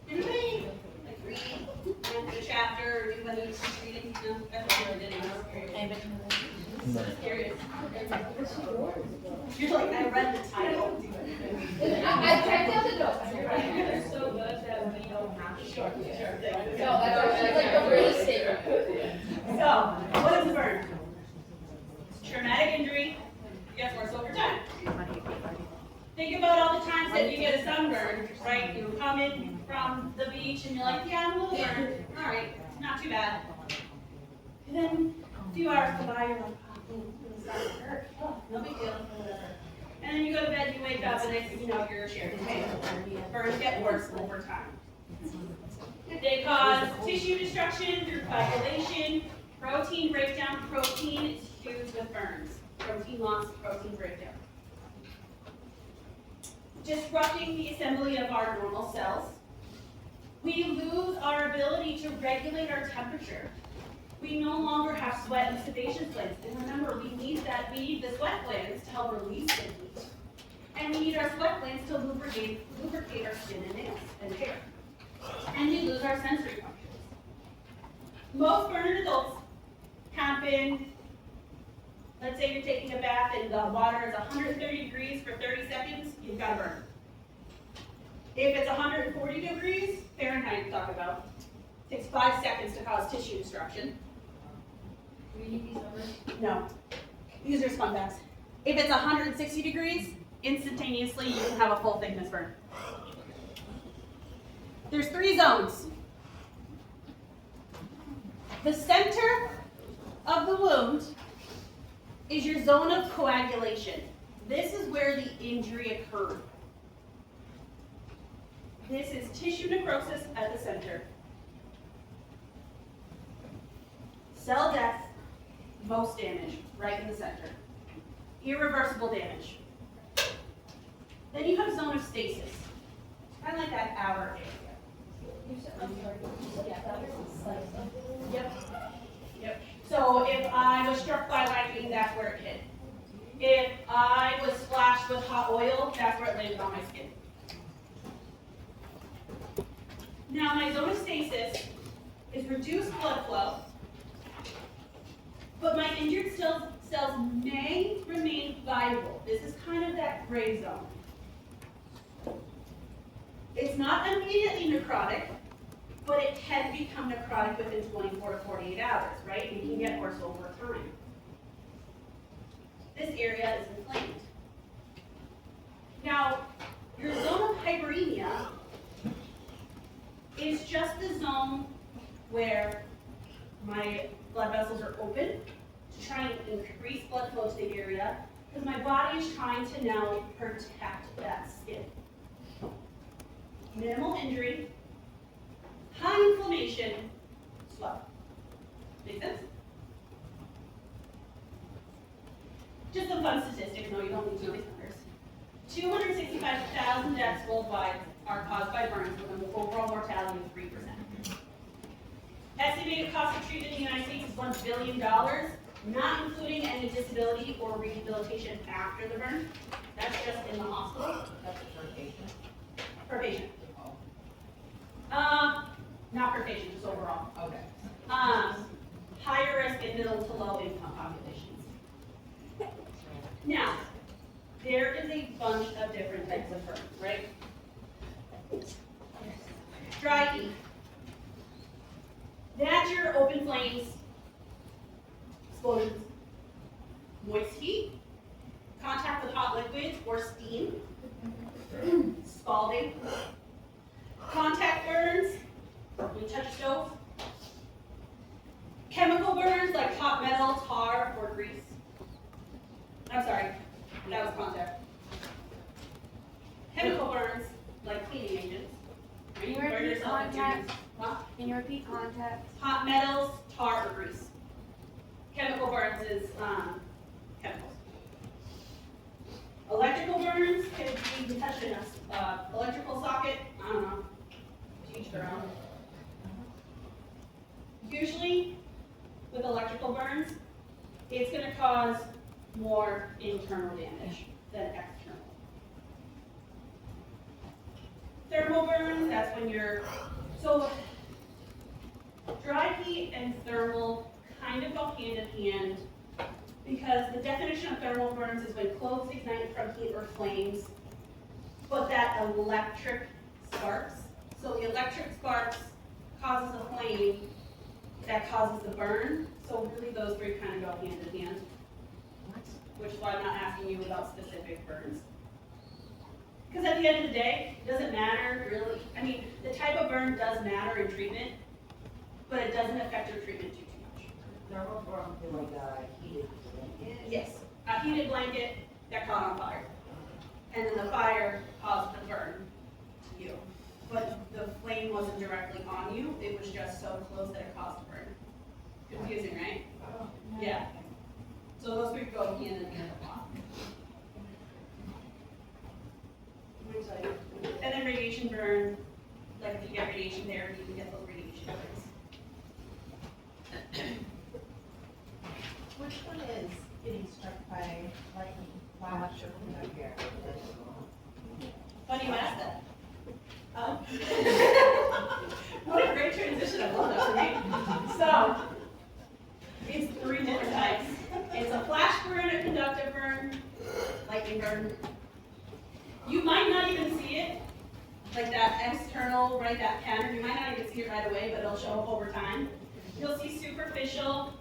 Anybody like read the chapter or do any reading? No, that's what I did. I'm just curious. You're like, I read the title. I typed out the notes. They're so good that we don't have to short thing. No, that's actually like a really statement. So, what is a burn? Traumatic injury gets worse over time. Think about all the times that you get a sunburn, right? You come in from the beach and you're like, yeah, I'm a little burned. All right, not too bad. And then a few hours go by, you're like, oh, it's starting to hurt. Oh, no big deal, whatever. And then you go to bed, you wake up, and next thing you know, you're shared pain. Burns get worse over time. They cause tissue destruction through coagulation, protein breakdown. Protein is huge with burns. Protein loss, protein breakdown. Disrupting the assembly of our normal cells. We lose our ability to regulate our temperature. We no longer have sweat and sebation glands. And remember, we need the sweat glands to help release the heat. And we need our sweat glands to lubricate our skin and nails and hair. And we lose our sensory functions. Most burned adults happen, let's say you're taking a bath and the water is 130 degrees for 30 seconds, you've got a burn. If it's 140 degrees, Fahrenheit we talk about, it takes 5 seconds to cause tissue destruction. Do you need these numbers? No, these are fun facts. If it's 160 degrees, instantaneously you can have a full thickness burn. There's 3 zones. The center of the wound is your zone of coagulation. This is where the injury occurred. This is tissue necrosis at the center. Cell death, most damage, right in the center. Irreversible damage. Then you have zone of stasis, kind of like that outer area. Yep. So if I was struck by lightning, that's where it hit. If I was splashed with hot oil, that's where it landed on my skin. Now my zone of stasis is reduced blood flow, but my injured cells may remain viable. This is kind of that gray zone. It's not immediately necrotic, but it can become necrotic within 24 to 48 hours, right? It can get worse over time. this area is inflamed. Now, your zone of hyperemia is just the zone where my blood vessels are open to try and increase blood flow to the area, because my body is trying to now protect that skin. Minimal injury, high inflammation, swell. Make sense? Just some fun statistics, no, you don't need to know these numbers. 265,000 deaths worldwide are caused by burns with an overall mortality of 3%. Estimated cost of treatment in the United States is $1 billion, not including any disability or rehabilitation after the burn. That's just in the hospital. That's a per patient. Per patient. Not per patient, just overall. Okay. Higher risk in middle to low income populations. Now, there is a bunch of different types of burns, right? Dry heat. That's your open flames, explosions. Moist heat, contact with hot liquids or steam, scalding. Contact burns, when you touch a stove. Chemical burns like hot metal, tar, or grease. I'm sorry, that was contact. Chemical burns like cleaning agents. When you Can you burn repeat yourself with contact? grease. Huh? Can you repeat contact? Hot metals, tar, or grease. Chemical burns is chemicals. Electrical burns could be touching a electrical socket. I don't know. To each their own. Usually, with electrical burns, it's going to cause more internal damage than external. Thermal burns, that's when you're, so dry heat and thermal kind of go hand in hand, because the definition of thermal burns is when clothes ignite from heat or flames, but that electric sparks. So the electric sparks causes a flame that causes the burn. So really those three kind of go hand in hand. Which is why I'm not asking you about specific burns. Because at the end of the day, it doesn't matter really. I mean, the type of burn does matter in treatment, but it doesn't affect your treatment too much. Thermal burn would be like a heated blanket? Yes, a heated blanket that caught on fire. And then the fire caused the burn to you. But the flame wasn't directly on you, it was just so close that it caused the burn. Confusing, right? Yeah. So those three go hand in hand a lot. And then radiation burn, like if you get radiation therapy, you can get those radiation burns. Which one is getting struck by lightning? Flash or here? Funny you asked that. What a great transition, I love that for me. So, it's three different types. It's a flash burn, a conductive burn, lightning burn. You might not even see it, like that external, right, that pattern, you might not even see it right away, but it'll show up over time. You'll see superficial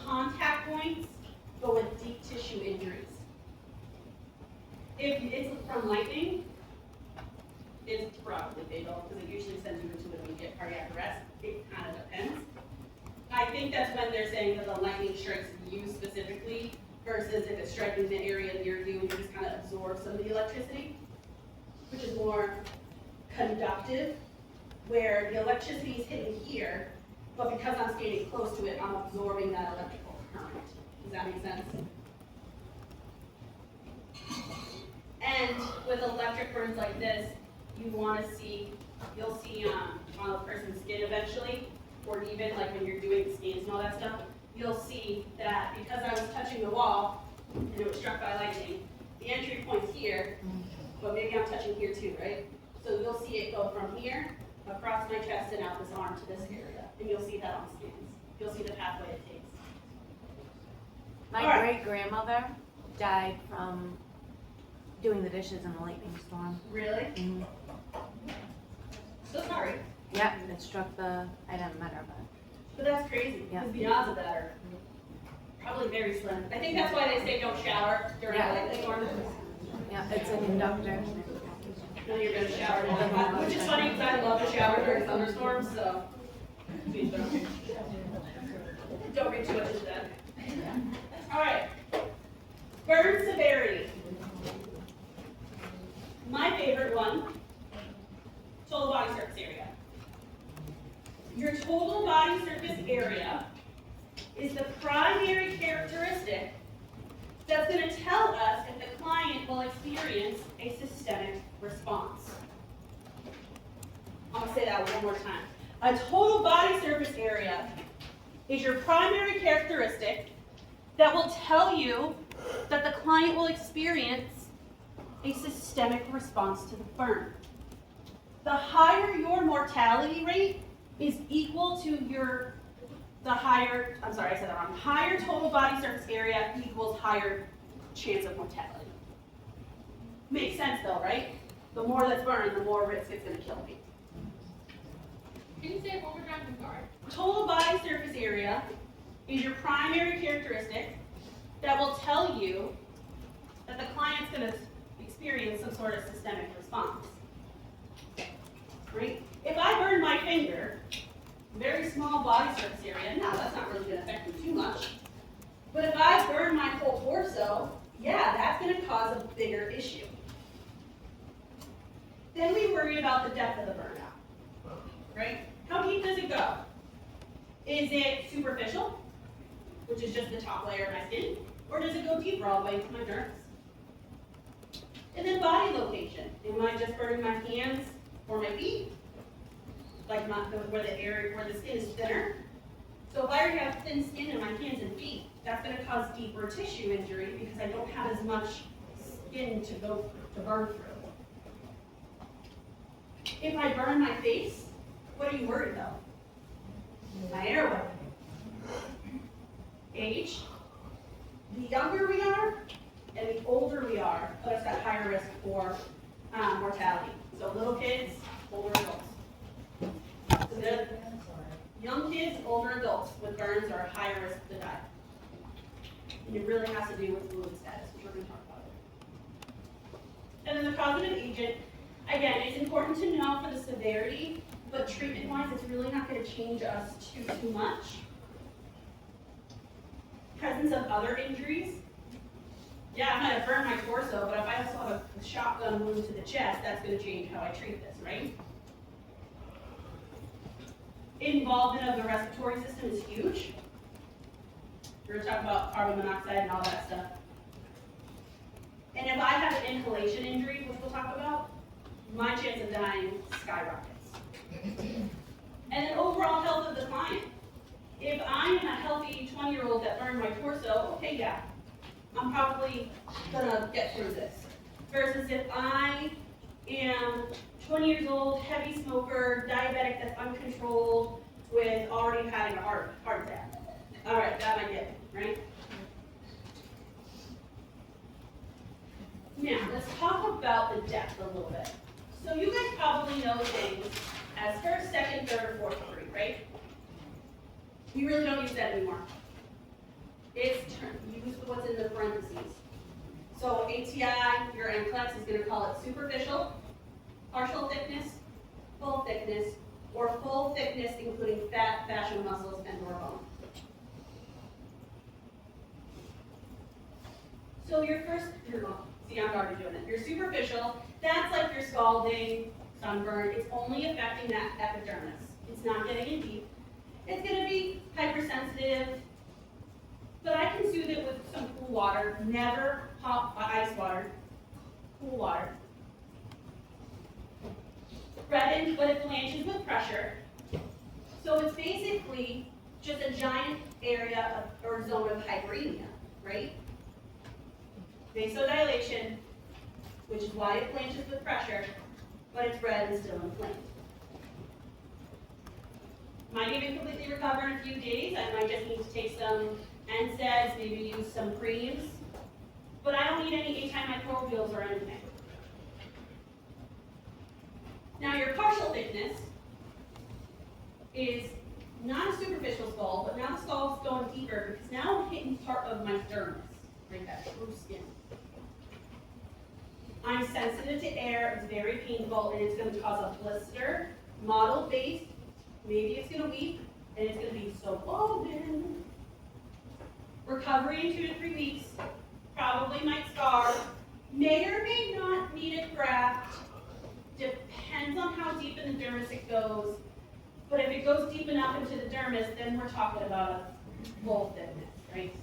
contact points, but with deep tissue injuries. If it's from lightning, it's probably fatal, because it usually sends you into immediate cardiac arrest. It kind of depends. I think that's when they're saying that the lightning strikes you specifically, versus if it's striking the area near you and you just kind of absorb some of the electricity, which is more conductive, where the electricity is hitting here, but because I'm standing close to it, I'm absorbing that electrical current. Does that make sense? And with electric burns like this, you want to see, you'll see on a person's skin eventually, or even like when you're doing scans and all that stuff, you'll see that because I was touching the wall and it was struck by lightning, the entry point's here, but maybe I'm touching here too, right? So you'll see it go from here, across my chest and out this arm to this area, and you'll see that on scans. You'll see the pathway it takes. My All right. great-grandmother died from doing the dishes in a lightning storm. Really? Mhm. So sorry, Yep, it struck the, I didn't met her, but but that's crazy, Yeah. because the odds of that are probably very slim. I think that's why they say don't shower during Yeah. lightning storm. Yeah, it's a conductor. No, you're gonna shower now, which is funny because I love to shower during thunderstorms, so. Please don't read too much into that. All right, burn severity. My favorite one, total body surface area. Your total body surface area is the primary characteristic that's going to tell us if the client will experience a systemic response. I'm going to say that one more time. A total body surface area is your primary characteristic that will tell you that the client will experience a systemic response to the burn. The higher your mortality rate is equal to higher total body surface area equals higher chance of mortality. Makes sense though, right? The more that's burned, the more risk it's gonna kill me. Can you say it one more time? I'm sorry. Total body surface area is your primary characteristic that will tell you that the client's gonna experience some sort of systemic response. Right? If I burn my finger, very small body surface area, no, that's not really gonna affect me too much. But if I burn my whole torso, yeah, that's gonna cause a bigger issue. Then we worry about the depth of the burnout, right? How deep does it go? Is it superficial, which is just the top layer of my skin, or does it go deeper all the way into my dermis? And then body location. Am I just burning my hands or my feet? Like where the skin is thinner? So if I already have thin skin in my hands and feet, that's going to cause deeper tissue injury because I don't have as much skin to burn through. If I burn my face, what are you worried about? My airway. Age. The younger we are and the older we are, put us at higher risk for mortality. So little kids, older adults. So the young kids, older adults with burns are at higher risk to die. And it really has to do with fluid status, which we're going to talk about. And then the causative agent, again, it's important to know for the severity, but treatment-wise, it's really not going to change us too much. Presence of other injuries. Yeah, I might have burned my torso, but if I also have a shotgun wound to the chest, that's going to change how I treat this, right? Involvement of the respiratory system is huge. We're going to talk about carbon monoxide and all that stuff. And if I have an inhalation injury, which we'll talk about, my chance of dying skyrockets. And then overall health of the client. If I'm a healthy 20-year-old that burned my torso, okay, yeah, I'm probably gonna get through this. Versus if I am 20 years old, heavy smoker, diabetic that's uncontrolled, with already having a heart attack. All right, that might get me, right? Now, let's talk about the depth a little bit. So you guys probably know things as first, second, third, or fourth degree, right? We really don't use that anymore. It's use what's in the parentheses. So ATI, your NCLEX is going to call it superficial, partial thickness, full thickness, or full thickness including fat, fascia, muscles, and or bone. So your first, see I'm already doing it. Your superficial, that's like your scalding, sunburn. It's only affecting that epidermis. It's not getting in deep. It's going to be hypersensitive, but I can soothe it with some cool water. Never hot ice water, cool water. Reddened, but it blanches with pressure. So it's basically just a giant area or zone of hyperemia, right? Vasodilation, which is why it blanches with pressure, but it's red and still inflamed. Might even completely recover in a few days. I might just need to take some NSAIDs, maybe use some creams, but I don't need any antimicrobials or anything. Now your partial thickness is not a superficial skull, but now the skull's going deeper because now I'm hitting part of my dermis, right, that true skin. I'm sensitive to air, it's very painful, and it's gonna cause a blister, mottled face, maybe it's gonna weep, and it's gonna be so swollen. Recovery in 2 to 3 weeks, probably might scar, may or may not need a graft, depends on how deep in the dermis it goes. But if it goes deep enough into the dermis, then we're talking about a full thickness, right?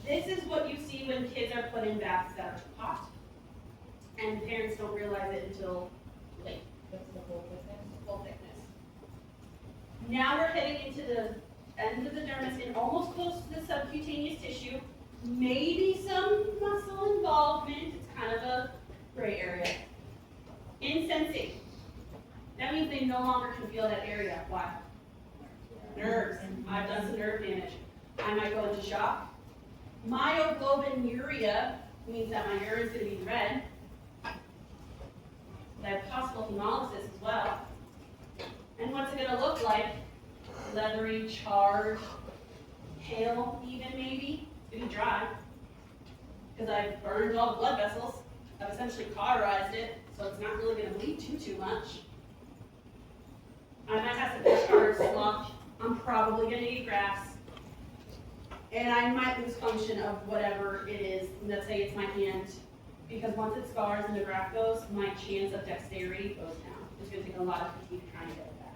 This is what you see when kids are put in baths that are too hot, and parents don't realize it until late. What's the whole thickness? Full thickness. Now we're heading into the end of the dermis and almost close to the subcutaneous tissue. Maybe some muscle involvement. It's kind of a gray area. Insensate. That means they no longer can feel that area. Why? Nerves. I've done some nerve damage. I might go into shock. Myoglobinuria means that my urine is going to be red. I have possible hemolysis as well. And what's it going to look like? Leathery, charred, pale even maybe. It's going to be dry. Because I've burned all the blood vessels. I've essentially cauterized it, so it's not really going to bleed too much. I might have some discharge slump. I'm probably going to need grafts. And I might lose function of whatever it is. Let's say it's my hand. Because once it scars and the graft goes, my chance of dexterity goes down. It's going to take a lot of fatigue trying to get it back.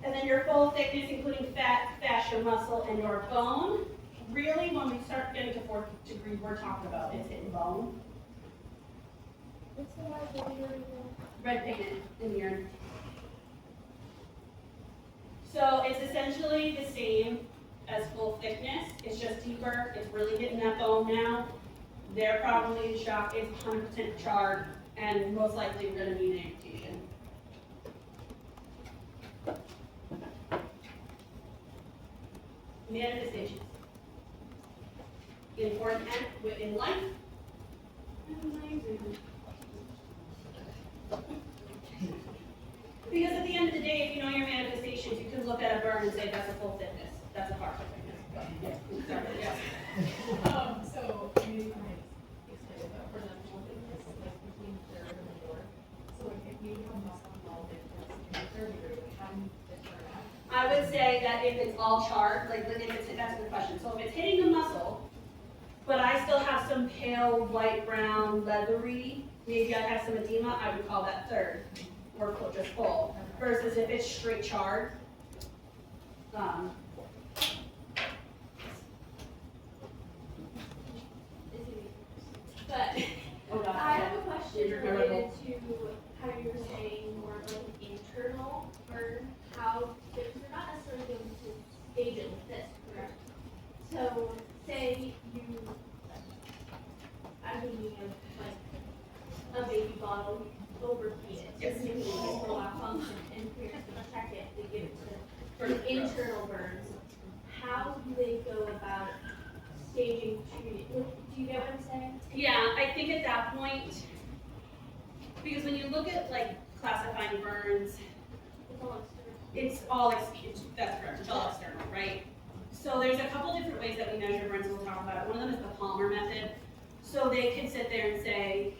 And then your full thickness, including fat, fascia, muscle, and your bone. Really, when we start getting to 4th degree, we're talking about is hitting bone. What's the white urine? Red pigment in the urine. So it's essentially the same as full thickness. It's just deeper. It's really hitting that bone now. They're probably in shock. It's 100% charred, and most likely we're going to need an amputation. Manifestations. Important in life. Because at the end of the day, if you know your manifestations, you can look at a burn and say that's a full thickness, that's a partial thickness. But, sorry, yes. So, maybe you can explain about for the full thickness, like between 3rd and 4th. So if you have muscle involved in the 3rd degree, how do you deter that? I would say that if it's all charred, like if it's, that's a good question. So if it's hitting the muscle, but I still have some pale, white, brown, leathery, maybe I have some edema, I would call that 3rd, or just full. Versus if it's straight charred, But oh God, I have a question You're related memorable. to how you were saying more of like an internal burn, how they're not necessarily going to stage it with this, correct? So say you, I'm thinking of like a baby bottle overheated, Yes. maybe it's for malfunction, and we're just gonna check it, they give it to for the internal burns. How do they go about staging treating? Do you get what I'm saying? yeah, I think at that point, because when you look at like classifying burns, It's all external. it's all, that's correct, it's all external, right? So there's a couple different ways that we measure burns, we'll talk about it. One of them is the Palmer method. So they can sit there and say,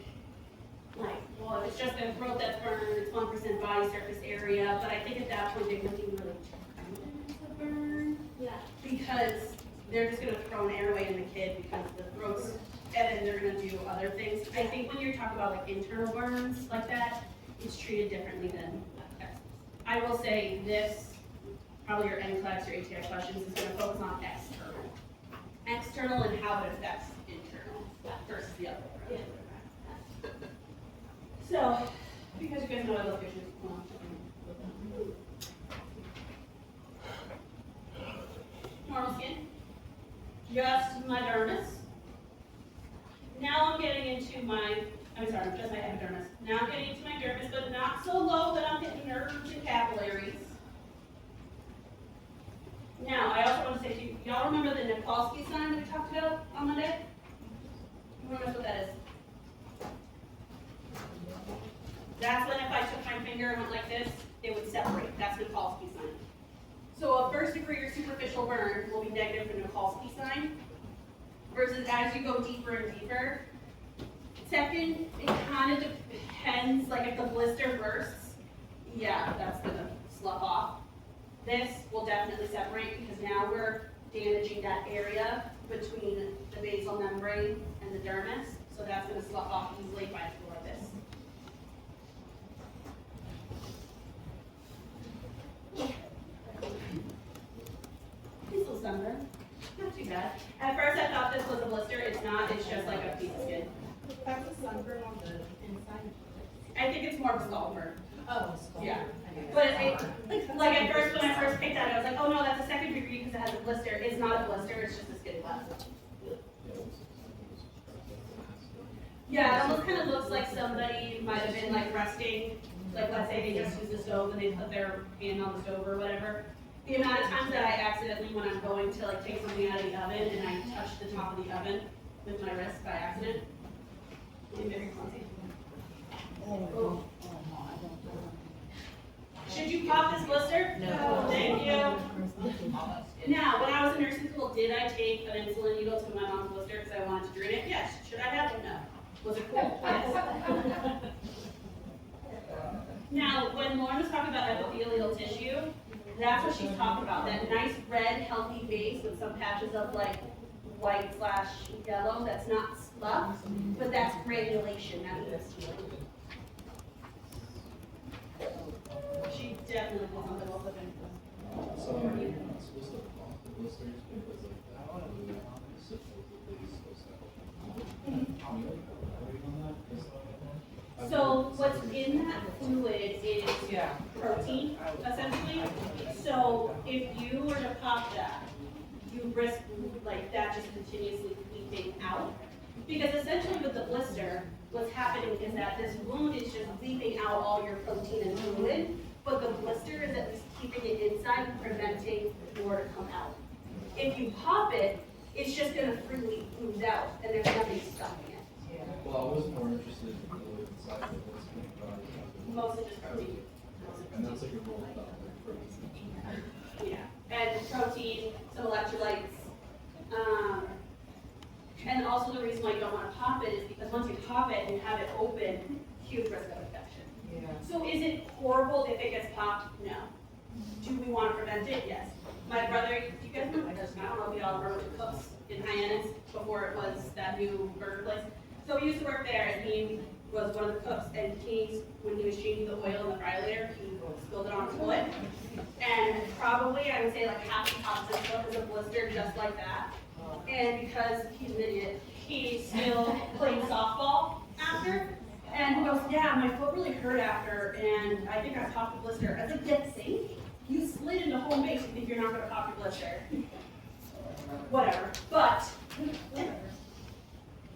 like, well, if it's just a throat that's burned, it's 1% body surface area, but I think at that point they wouldn't even really treat it as a burn, Yeah. because they're just gonna throw an airway in the kid because the throat's, and then they're gonna do other things. I think when you're talking about like internal burns like that, it's treated differently than external. I will say this, probably your NCLEX or ATI questions is gonna focus on external. External and how it affects internal versus the other way around. So, because you guys know I love pictures, well, normal skin, just my dermis. Now I'm getting into my, just my epidermis. Now I'm getting into my dermis, but not so low that I'm hitting nerves and capillaries. Now, I also want to say to you, y'all remember the Nikolsky sign that we talked about on Monday? You remember what that is? That's when if I took my finger and went like this, it would separate, that's Nikolsky sign. So a first degree or superficial burn will be negative for Nikolsky sign, versus as you go deeper and deeper. Second, it kind of depends, like if the blister bursts, yeah, that's gonna slough off. This will definitely separate because now we're damaging that area between the basal membrane and the dermis, so that's gonna slough off easily if I feel like this. It's a little sunburn, not too bad. At first I thought this was a blister, it's not, it's just like a piece of skin. That's a sunburn on the inside. I think it's more of a scald burn. Oh, skull. Yeah. But it, like at first, when I first picked that, I was like, oh no, that's a second degree because it has a blister. It's not a blister, it's just a skin flap. Yeah, it almost kind of looks like somebody might have been like resting, like let's say they just used the stove and they put their hand on the stove or whatever. The amount of times that I accidentally, when I'm going to like take something out of the oven and I touch the top of the oven with my wrist by accident. I'm very clumsy. Oh. Should you pop this blister? No. Thank you. Now, when I was in nursing school, did I take an insulin needle to my mom's blister because I wanted to drain it? Yes. Should I have? No. Was it cool? Yes. Now, when Lauren was talking about epithelial tissue, that's what she's talking about. That nice red, healthy base with some patches of like white/yellow. That's not slough, but that's granulation. That means healing. She definitely was a little bit. So are you not supposed to pop the blisters because like that fluid supposedly is supposed to help? So what's in that fluid is protein, essentially. So if you were to pop that, you risk like that just continuously leaking out. Because essentially with the blister, what's happening is that this wound is just leaking out all your protein and fluid, but the blister is at least keeping it inside and preventing more to come out. If you pop it, it's just gonna freely ooze out, and there's nothing stopping it. Well, I was more interested in the fluid inside of what's being brought out. Mostly just protein. And that's like a rule of thumb, like protein. Yeah, and protein, some electrolytes. And also the reason why you don't want to pop it is because once you pop it and you have it open, huge risk of infection. So is it horrible if it gets popped? No. Do we want to prevent it? Yes. My brother, do you guys remember, I don't know if y'all remember the Cooks in Hyannis before it was that new burger place. So he used to work there and he was one of the cooks and when he was changing the oil in the fry later, he spilled it on his foot. And probably, I would say like half the top of his foot was a blister just like that. And because he's an idiot, he still played softball after. And he goes, yeah, my foot really hurt after, and I think I popped a blister. I was like, that's safe? You slid into home base, you think you're not gonna pop your blister. Whatever, but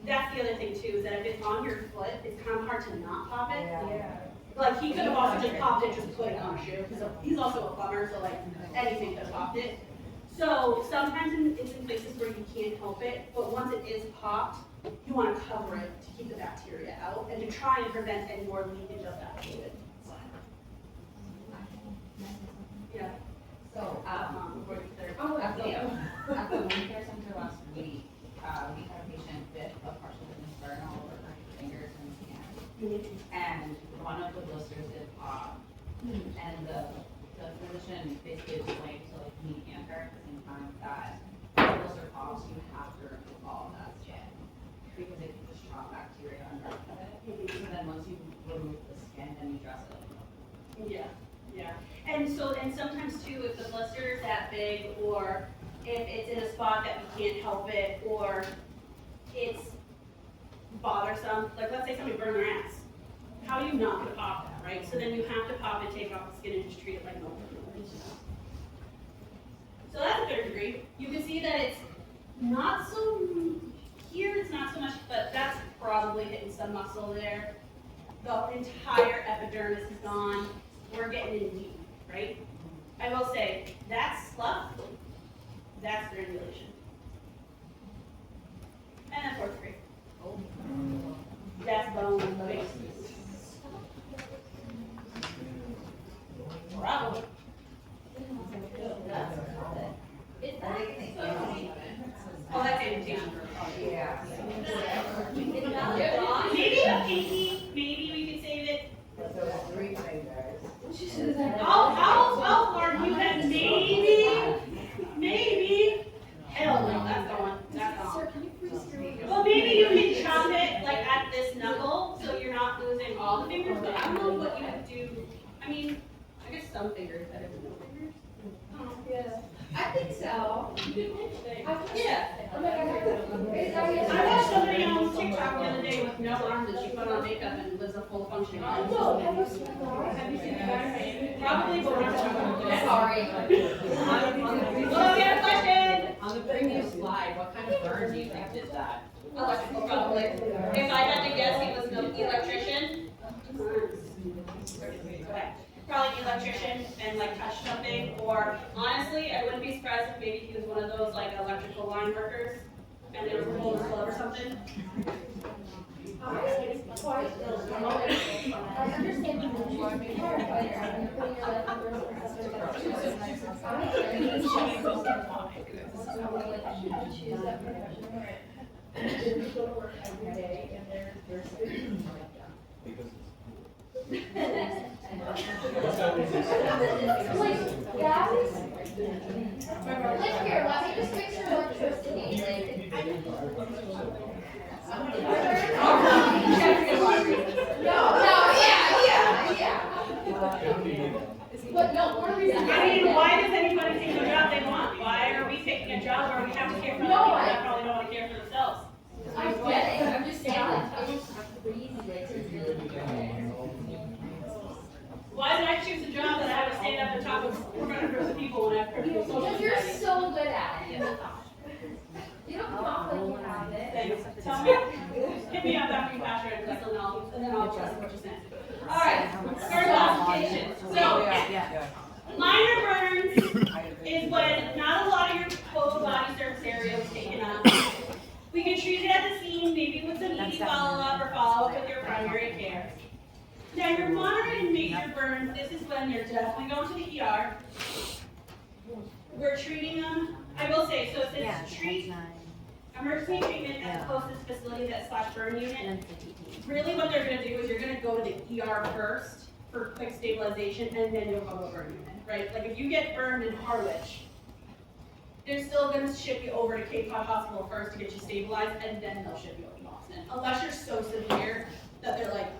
that's the other thing too, is that if it's on your foot, it's kind of hard to not pop it. Like, he could have also just popped it, just put it on a shoe, because he's also a plumber, so like, anything could have popped it. So sometimes it's in places where you can't help it, but once it is popped, you want to cover it to keep the bacteria out and to try and prevent any more leakage of that fluid. Yeah. So, Before you start. at the wound care center last week, we had a patient with a partial witness burn all over her fingers and hands. And one of the blisters did pop. And the physician basically explained to like me and her at the same time that if the blister pops, you have to remove all of that skin because it can just trap bacteria under it. So then once you remove the skin, then you dress it. Yeah, yeah. And sometimes too, if the blister is that big, or if it's in a spot that we can't help it, or it's bothersome, like let's say somebody burned their ass. How are you not gonna pop that, right? So then you have to pop it, take off the skin, and just treat it like normal. So that's a third degree. You can see that it's not so, here it's not so much, but that's probably hitting some muscle there. The entire epidermis is gone. We're getting in deep, right? I will say, that's slough, that's granulation. And then fourth degree. That's bone base. Maybe a pinky, maybe we could save it. So it's 3 fingers. I'll argue that maybe, hell no, that's going. Sir, can you please hear me? Well, maybe you can chop it like at this knuckle, so you're not losing all the fingers, but I don't know what you would do. I mean, I guess some fingers better than no fingers. Yeah. I think so. Yeah. I'm like, I watched somebody on TikTok the other day with no arms and she put on makeup and lives a full functioning life. No, have you seen that? Have you seen that? Probably, but we're not talking about that. Sorry. Well, we have a question. On the previous slide, what kind of burn do you think did that? Electrical, probably. If I had to guess, he was an electrician. Probably electrician and like touch something, or honestly, I wouldn't be surprised if maybe he was one of those like electrical line workers and they were pulling his glove or something. I understand you want to be firefighter and putting your left hand choose that profession. Then you go to work every day and they're speaking like that. Because Like, that is. Like, here, let me just fix your electricity, yeah. But no, one reason. I mean, why does anybody take the job they want? Why are we taking a job where we have to care for other people that probably don't want to care for themselves? I get it, I'm just saying, like, it's crazy, like, it's really. Why did I choose a job that I have to stand up and talk with 400 groups of people when I have personal social Because you're anxiety? so good at it. You don't come off like you have it. Thanks. Tell me, hit me up after you pass your exam, and then I'll trust what you say. All right, first classification. So, Yeah. minor burns is when not a lot of your total body surface area was taken up. We can treat it at the scene, maybe with some easy follow-up or follow-up with your primary care. Now, your moderate and major burns, this is when you're definitely going to the ER. We're treating them, I will say, so it Yeah. says treat emergency treatment as opposed to facility that / burn unit. Really what they're gonna do is you're gonna go to the ER first for quick stabilization and then you'll go to a burn unit, right? Like if you get burned in Harwich, they're still gonna ship you over to Cape Cod Hospital first to get you stabilized and then they'll ship you over to Boston. Unless you're so severe that they're like,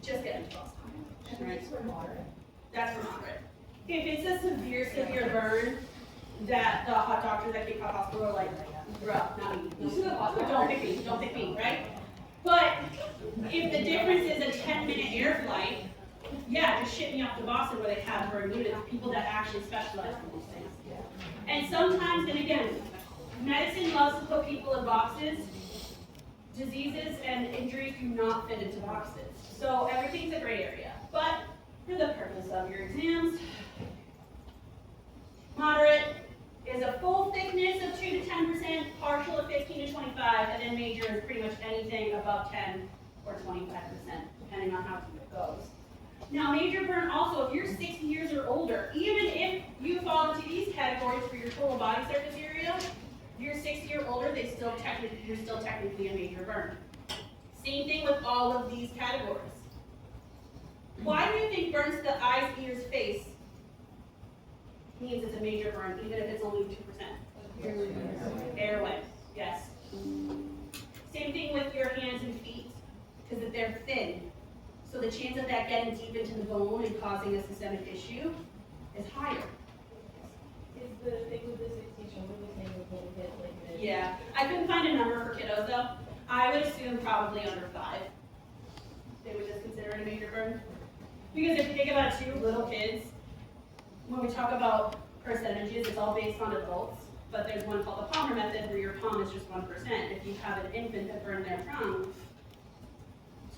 just get into Boston. Right? That's for moderate. If it's a severe burn, that the hot doctors at Cape Cod Hospital are like, bruh, not me. Don't pick me, right? But if the difference is a 10-minute air flight, yeah, just ship me up to Boston where they have burn units, people that actually specialize in these things. And sometimes, and again, medicine loves to put people in boxes. Diseases and injuries do not fit into boxes. So everything's a gray area. But for the purpose of your exams, moderate is a full thickness of 2 to 10%, partial of 15 to 25, and then major is pretty much anything above 10 or 25%, depending on how deep it goes. Now, major burn also, if you're 60 years or older, even if you fall into these categories for your total body surface area, if you're 60 or older, you're still technically a major burn. Same thing with all of these categories. Why do you think burns to the eyes, ears, face means it's a major burn, even if it's only 2%? Airway, yes. Same thing with your hands and feet, because they're thin. So the chance of that getting deep into the bone and causing a systemic issue is higher. Is the thing with the 16 shoulder the same with little kids like this? Yeah, I couldn't find a number for kiddos though. I would assume probably under 5. They would just consider it a major burn. Because if you think about it too, little kids, when we talk about percentages, it's all based on adults. But there's one called the Palmer method where your palm is just 1%. If you have an infant that burned their tongue,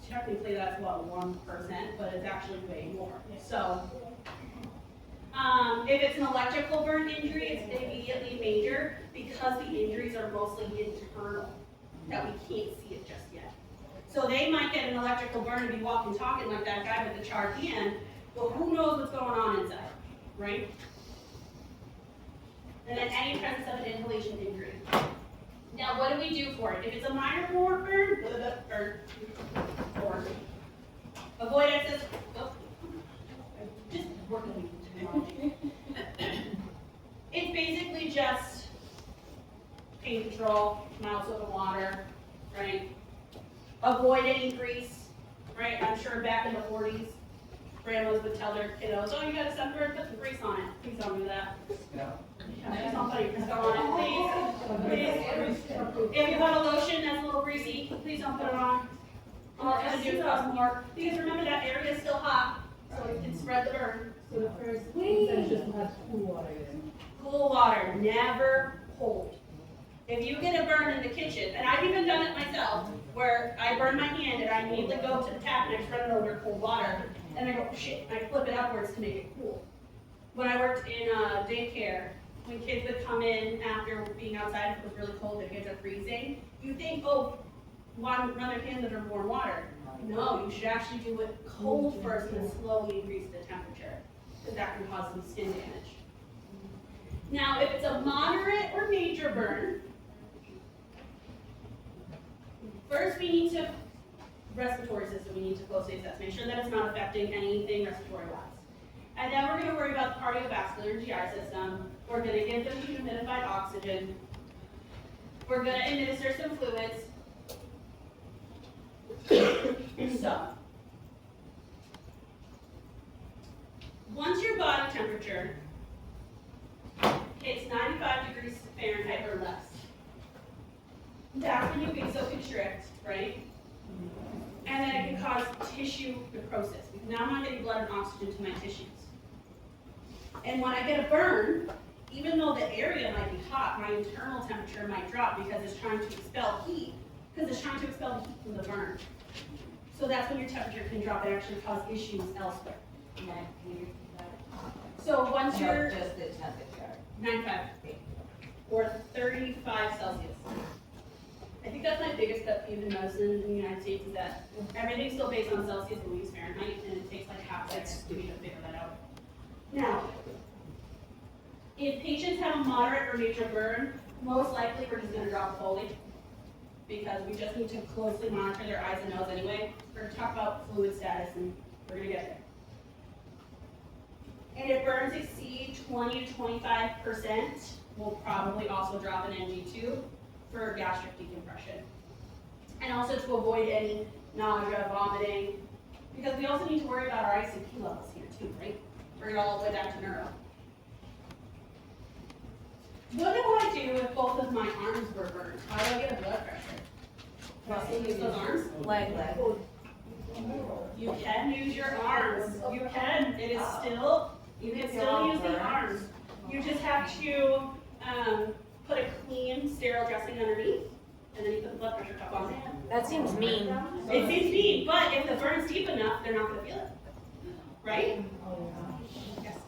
technically that's what, 1%, but it's actually way more. So, if it's an electrical burn injury, it's immediately major because the injuries are mostly internal, that we can't see it just yet. So they might get an electrical burn and be walking, talking like that guy with the charred hand, but who knows what's going on inside, right? And then any presence of an inhalation injury. Now, what do we do for it? If it's a minor burn, avoid excess, just working. It's basically just paint control, mild soap and water, right? Avoid any grease, right? I'm sure back in the 40s, grandmas would tell their kiddos, oh, you got a sunburn, put some grease on it. Please don't do that. Please don't put Crisco on it, please. If you have a lotion that's a little greasy, please don't put it on. All it's gonna do is cause more, because remember that area is still hot, so it can spread the burn. So the first consensus has cool water in. Cool water, never cold. If you get a burn in the kitchen, and I've even done it myself, where I burn my hand and I immediately go to the tap and I just run it over cold water, and I go, shit, and I flip it upwards to make it cool. When I worked in daycare, when kids would come in after being outside, if it was really cold, their kids are freezing, you think, oh, run their hands under warm water. No, you should actually do it cold first and slowly increase the temperature, because that can cause some skin damage. Now, if it's a moderate or major burn, first we need to, respiratory system, we need to closely assess, make sure that it's not affecting anything respiratory-wise. And then we're gonna worry about the cardiovascular and GI system. We're gonna give them humidified oxygen. We're gonna administer some fluids. So, once your body temperature hits 95 degrees Fahrenheit or less, that's when you vasoconstrict, right? And then it can cause tissue necrosis, because now I'm not getting blood and oxygen to my tissues. And when I get a burn, even though the area might be hot, my internal temperature might drop because it's trying to expel heat, because it's trying to expel the heat from the burn. So that's when your temperature can drop and actually cause issues elsewhere. So once you're Just the temperature. 95 or 35 Celsius. I think that's my biggest pet peeve in medicine in the United States is that everything's still based on Celsius and we use Fahrenheit, and it takes like half a second for me to figure that out. Now, if patients have a moderate or major burn, most likely we're just going to drop a Foley, because we just need to closely monitor their eyes and nose anyway. We're going to talk about fluid status, and we're going to get there. And if burns exceed 20 to 25%, we'll probably also drop an NG2 for gastric decompression. And also to avoid any nausea, vomiting, because we also need to worry about our ICP levels here too, right? Bring it all the way down to neuro. What do I do if both of my arms were burned? How do I get a blood pressure? Do I still use those arms? Leg. You can use your arms. You can. It is still, you can still use the arms. You just have to put a clean, sterile dressing underneath, and then you put the blood pressure cuff on. That seems mean. It seems mean, but if the burn's deep enough, they're not gonna feel it. Right? Yes.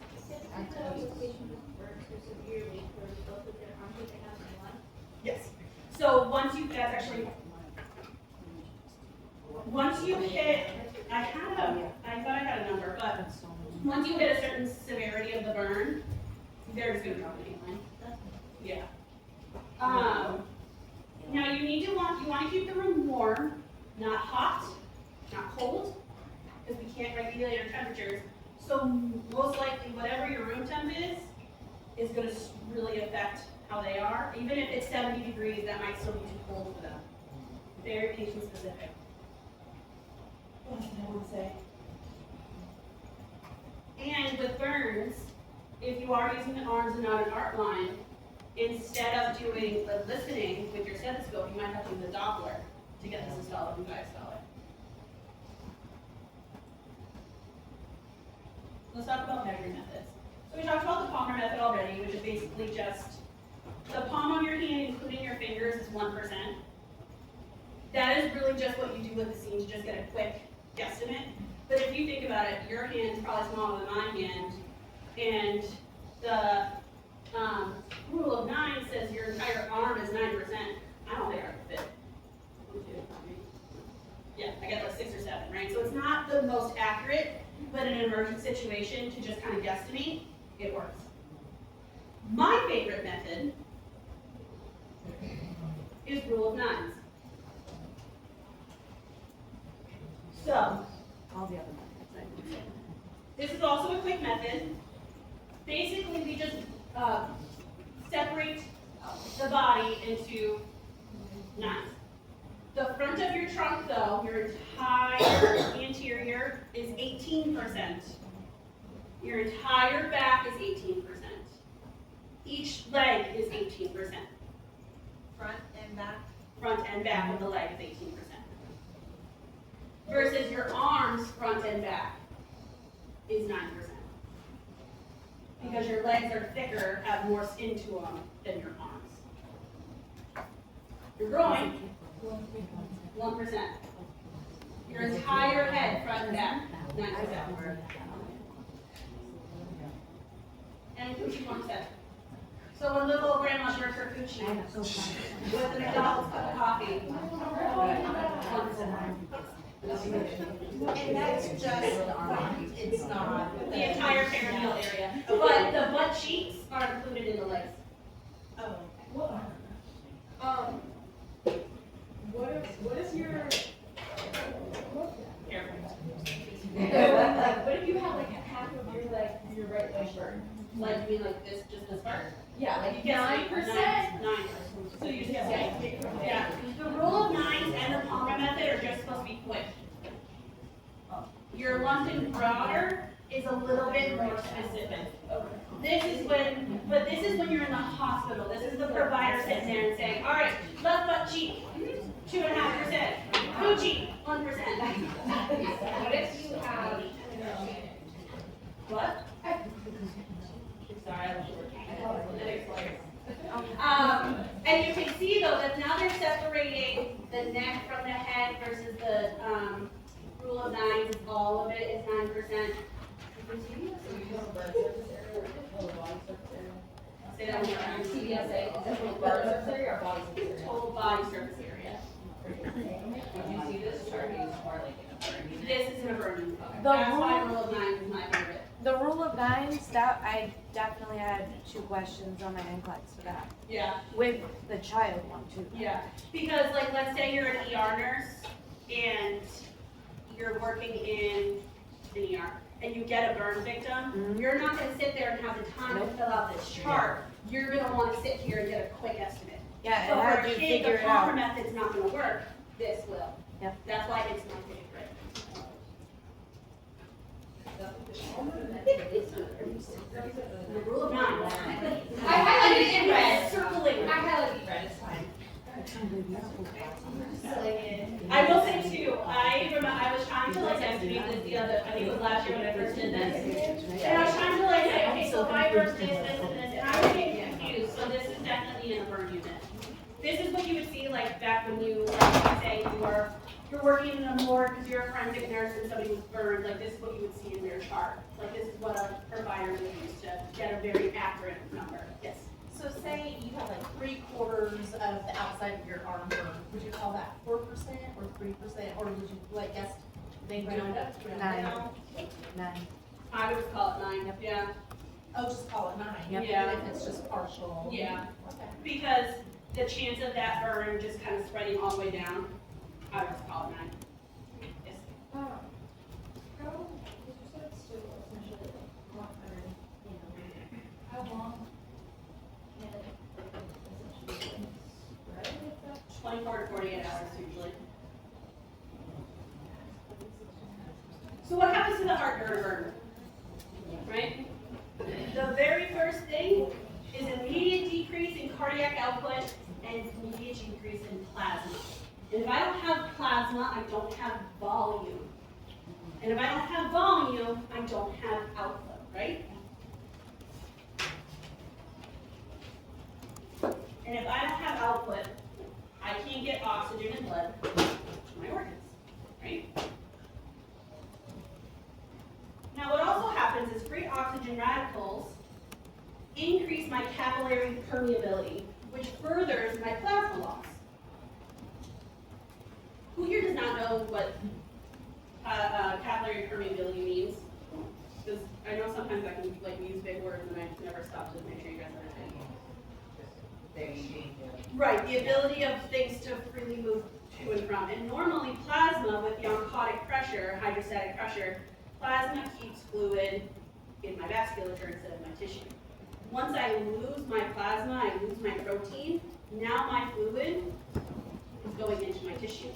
Yes. So once you, that's actually, once you hit, I thought I had a number, but once you hit a certain severity of the burn, they're just gonna drop an incline. Yeah. Now you want to keep the room warm, not hot, not cold, because we can't regulate our temperatures. So most likely, whatever your room temp is going to really affect how they are. Even if it's 70 degrees, that might still be too cold for them. Very patient specific. What else did I want to say? And with burns, if you are using the arms and not an art line, instead of doing the listening with your stethoscope, you might have to use a Doppler to get this installed if you guys install it. Let's talk about measuring methods. So we talked about the Palmer method already, which is basically just the palm of your hand, including your fingers, is 1%. That is really just what you do with the seam to just get a quick guesstimate. But if you think about it, your hand is probably smaller than my hand, and the rule of 9 says your entire arm is 9%. I don't think I could fit. 1, 2, 3. Yeah, I got like 6 or 7, right? So it's not the most accurate, but in an emergent situation, to just kind of guesstimate, it works. My favorite method is is rule of nines. So, All the other methods, I would say. this is also a quick method. Basically, we just separate the body into nines. The front of your trunk, though, your entire anterior is 18%. Your entire back is 18%. Each leg is 18%. Front and back. Front and back of the leg is 18%. Versus your arms, front and back, is 9%. Because your legs are thicker, have more skin to them than your arms. Your groin, 1%. Your entire head, front and back, 9%. And coochie 1%. So when little grandma shares her coochie with the McDonald's cup of coffee, 1%. And that's just front, it's not. The entire perineal area. But the butt cheeks are included in the legs. Oh. What is your, Careful. what if you have like half of your leg, your right leg burn? Like, you mean like this, just this part? Yeah, like You get 9%. Nine. So you just get yeah. The rule of nines and the Palmer method are just supposed to be quick. Your London broader is a little bit more specific. This is when you're in the hospital. This is the provider sitting there and saying, all right, left butt cheek, 2.5%. Coochie, 1%. What if you have, What? Sorry, I was working. And you can see though that now they're separating the neck from the head versus the rule of nines. Is all of it is 9%. Say that one more time. TBSA, is that what body surface area or body surface area? Total body surface area. Would you see this chart is more like in a burning? This is an burden. The That's why rule- rule of nines is my favorite. The rule of nines, that, I definitely had 2 questions on my NCLEX for that. Yeah. With the child one too. Yeah, because like, let's say you're an ER nurse and you're working in an ER and you get a burn victim, Mhm. you're not gonna sit there and have the time to fill out this chart. You're gonna wanna sit here and get a quick estimate. Yeah, So and for how a do you kid, figure the it Palmer out? method's not gonna work, this will. Yep. That's why it's my favorite. The rule of nines. I highlighted it in red. Circling. I highlighted it in red, it's fine. I will say too, I was trying to like estimate this the other, I think it was last year when I first did this. And I was trying to like say, okay, so my first is this and this, and I was getting confused, so this is definitely in a burn unit. This is what you would see like back when you, like, say you're working in a morgue because you're a forensic nurse and somebody was burned, like this is what you would see in their chart. Like this is what a provider would use to get a very accurate number, yes. So say you have like 3/4 of the outside of your arm burned, would you call that 4% or 3%, or would you like guess, They do round up, round 9. down? 9. I would call it 9, yeah. Oh, just call it 9, Yep. Yeah. even if it's just partial? Yeah. Okay. Because the chance of that burn just kind of spreading all the way down, I would just call it 9. Yes. How, because you said it's still essentially like not very, how long can it essentially spread like that? 24 to 48 hours usually. So what happens to the heart during a burn? Right? The very first thing is immediate decrease in cardiac output and immediate decrease in plasma. And if I don't have plasma, I don't have volume. And if I don't have volume, I don't have output, right? And if I don't have output, I can't get oxygen and blood to my organs, right? Now what also happens is free oxygen radicals increase my capillary permeability, which furthers my plasma loss. Who here does not know what capillary permeability means? Because I know sometimes I can like use big words and I never stop to make sure you guys understand. Very dangerous. Right, the ability of things to freely move to and from. And normally plasma with the oncotic pressure, hydrostatic pressure, plasma keeps fluid in my vasculature instead of my tissue. Once I lose my plasma, I lose my protein, now my fluid is going into my tissues.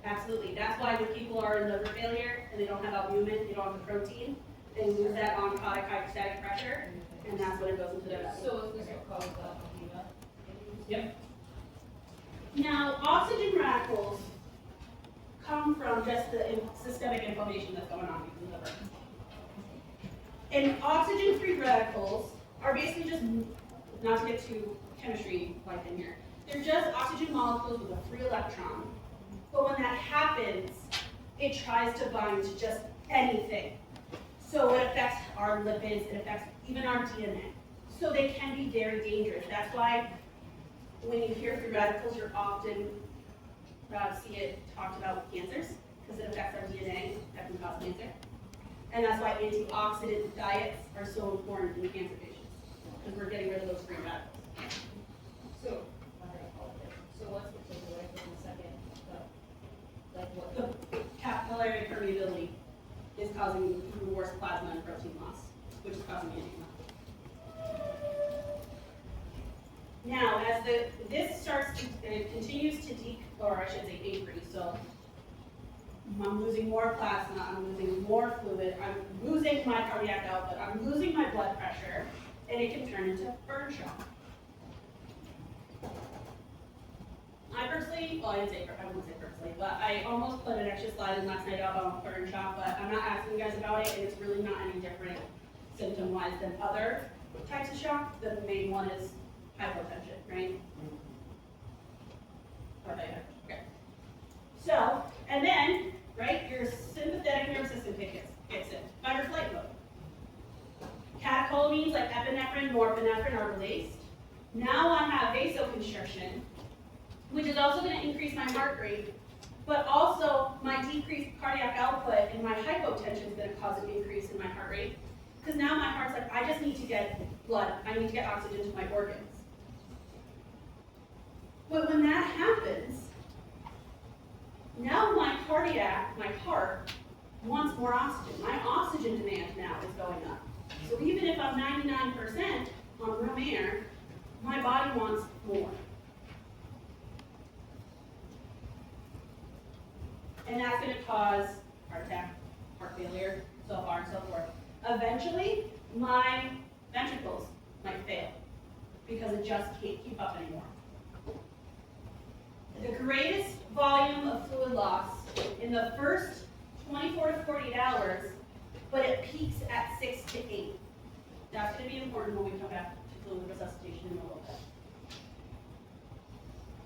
Absolutely, that's why when people are in liver failure and they don't have albumin, they don't have the protein, they lose that oncotic hydrostatic pressure, and that's when it goes into their vessel. So is this what causes edema? Yep. Now, oxygen radicals come from just the systemic inflammation that's going on in the liver. And oxygen-free radicals are basically just, not to get too chemistry like in here, they're just oxygen molecules with a free electron. But when that happens, it tries to bind to just anything. So it affects our lipids, it affects even our DNA. So they can be very dangerous. That's why when you hear free radicals, you're often see it talked about with cancers, because it affects our DNA, that can cause cancer. And that's why antioxidant diets are so important in cancer patients, because we're getting rid of those free radicals. So, so what's the takeaway from the second, like what? The capillary permeability is causing even worse plasma and protein loss, which is causing edema. Now, as this starts to, it continues to or I should say increase, so I'm losing more plasma, I'm losing more fluid, I'm losing my cardiac output, I'm losing my blood pressure, and it can turn into burn shock. I personally, well I wouldn't say personally, but I almost put an extra slide in last night about burn shock, but I'm not asking you guys about it, and it's really not any different symptom-wise than other types of shock. The main one is hypotension, right? Okay. So, and then, right, your sympathetic nervous system kicks in. Fight or flight mode. Catecholamines like epinephrine, norepinephrine are released. Now I have vasoconstriction, which is also going to increase my heart rate, but also my decreased cardiac output and my hypotension is going to cause an increase in my heart rate. Because now my heart's like, I just need to get blood. I need to get oxygen to my organs. But when that happens, now my heart wants more oxygen. My oxygen demand now is going up. So even if I'm 99% on room air, my body wants more. And that's going to cause heart attack, heart failure, so far and so forth. Eventually, my ventricles might fail because it just can't keep up anymore. The greatest volume of fluid loss in the first 24 to 48 hours, but it peaks at 6 to 8. That's going to be important when we come back to fluid resuscitation in a little bit.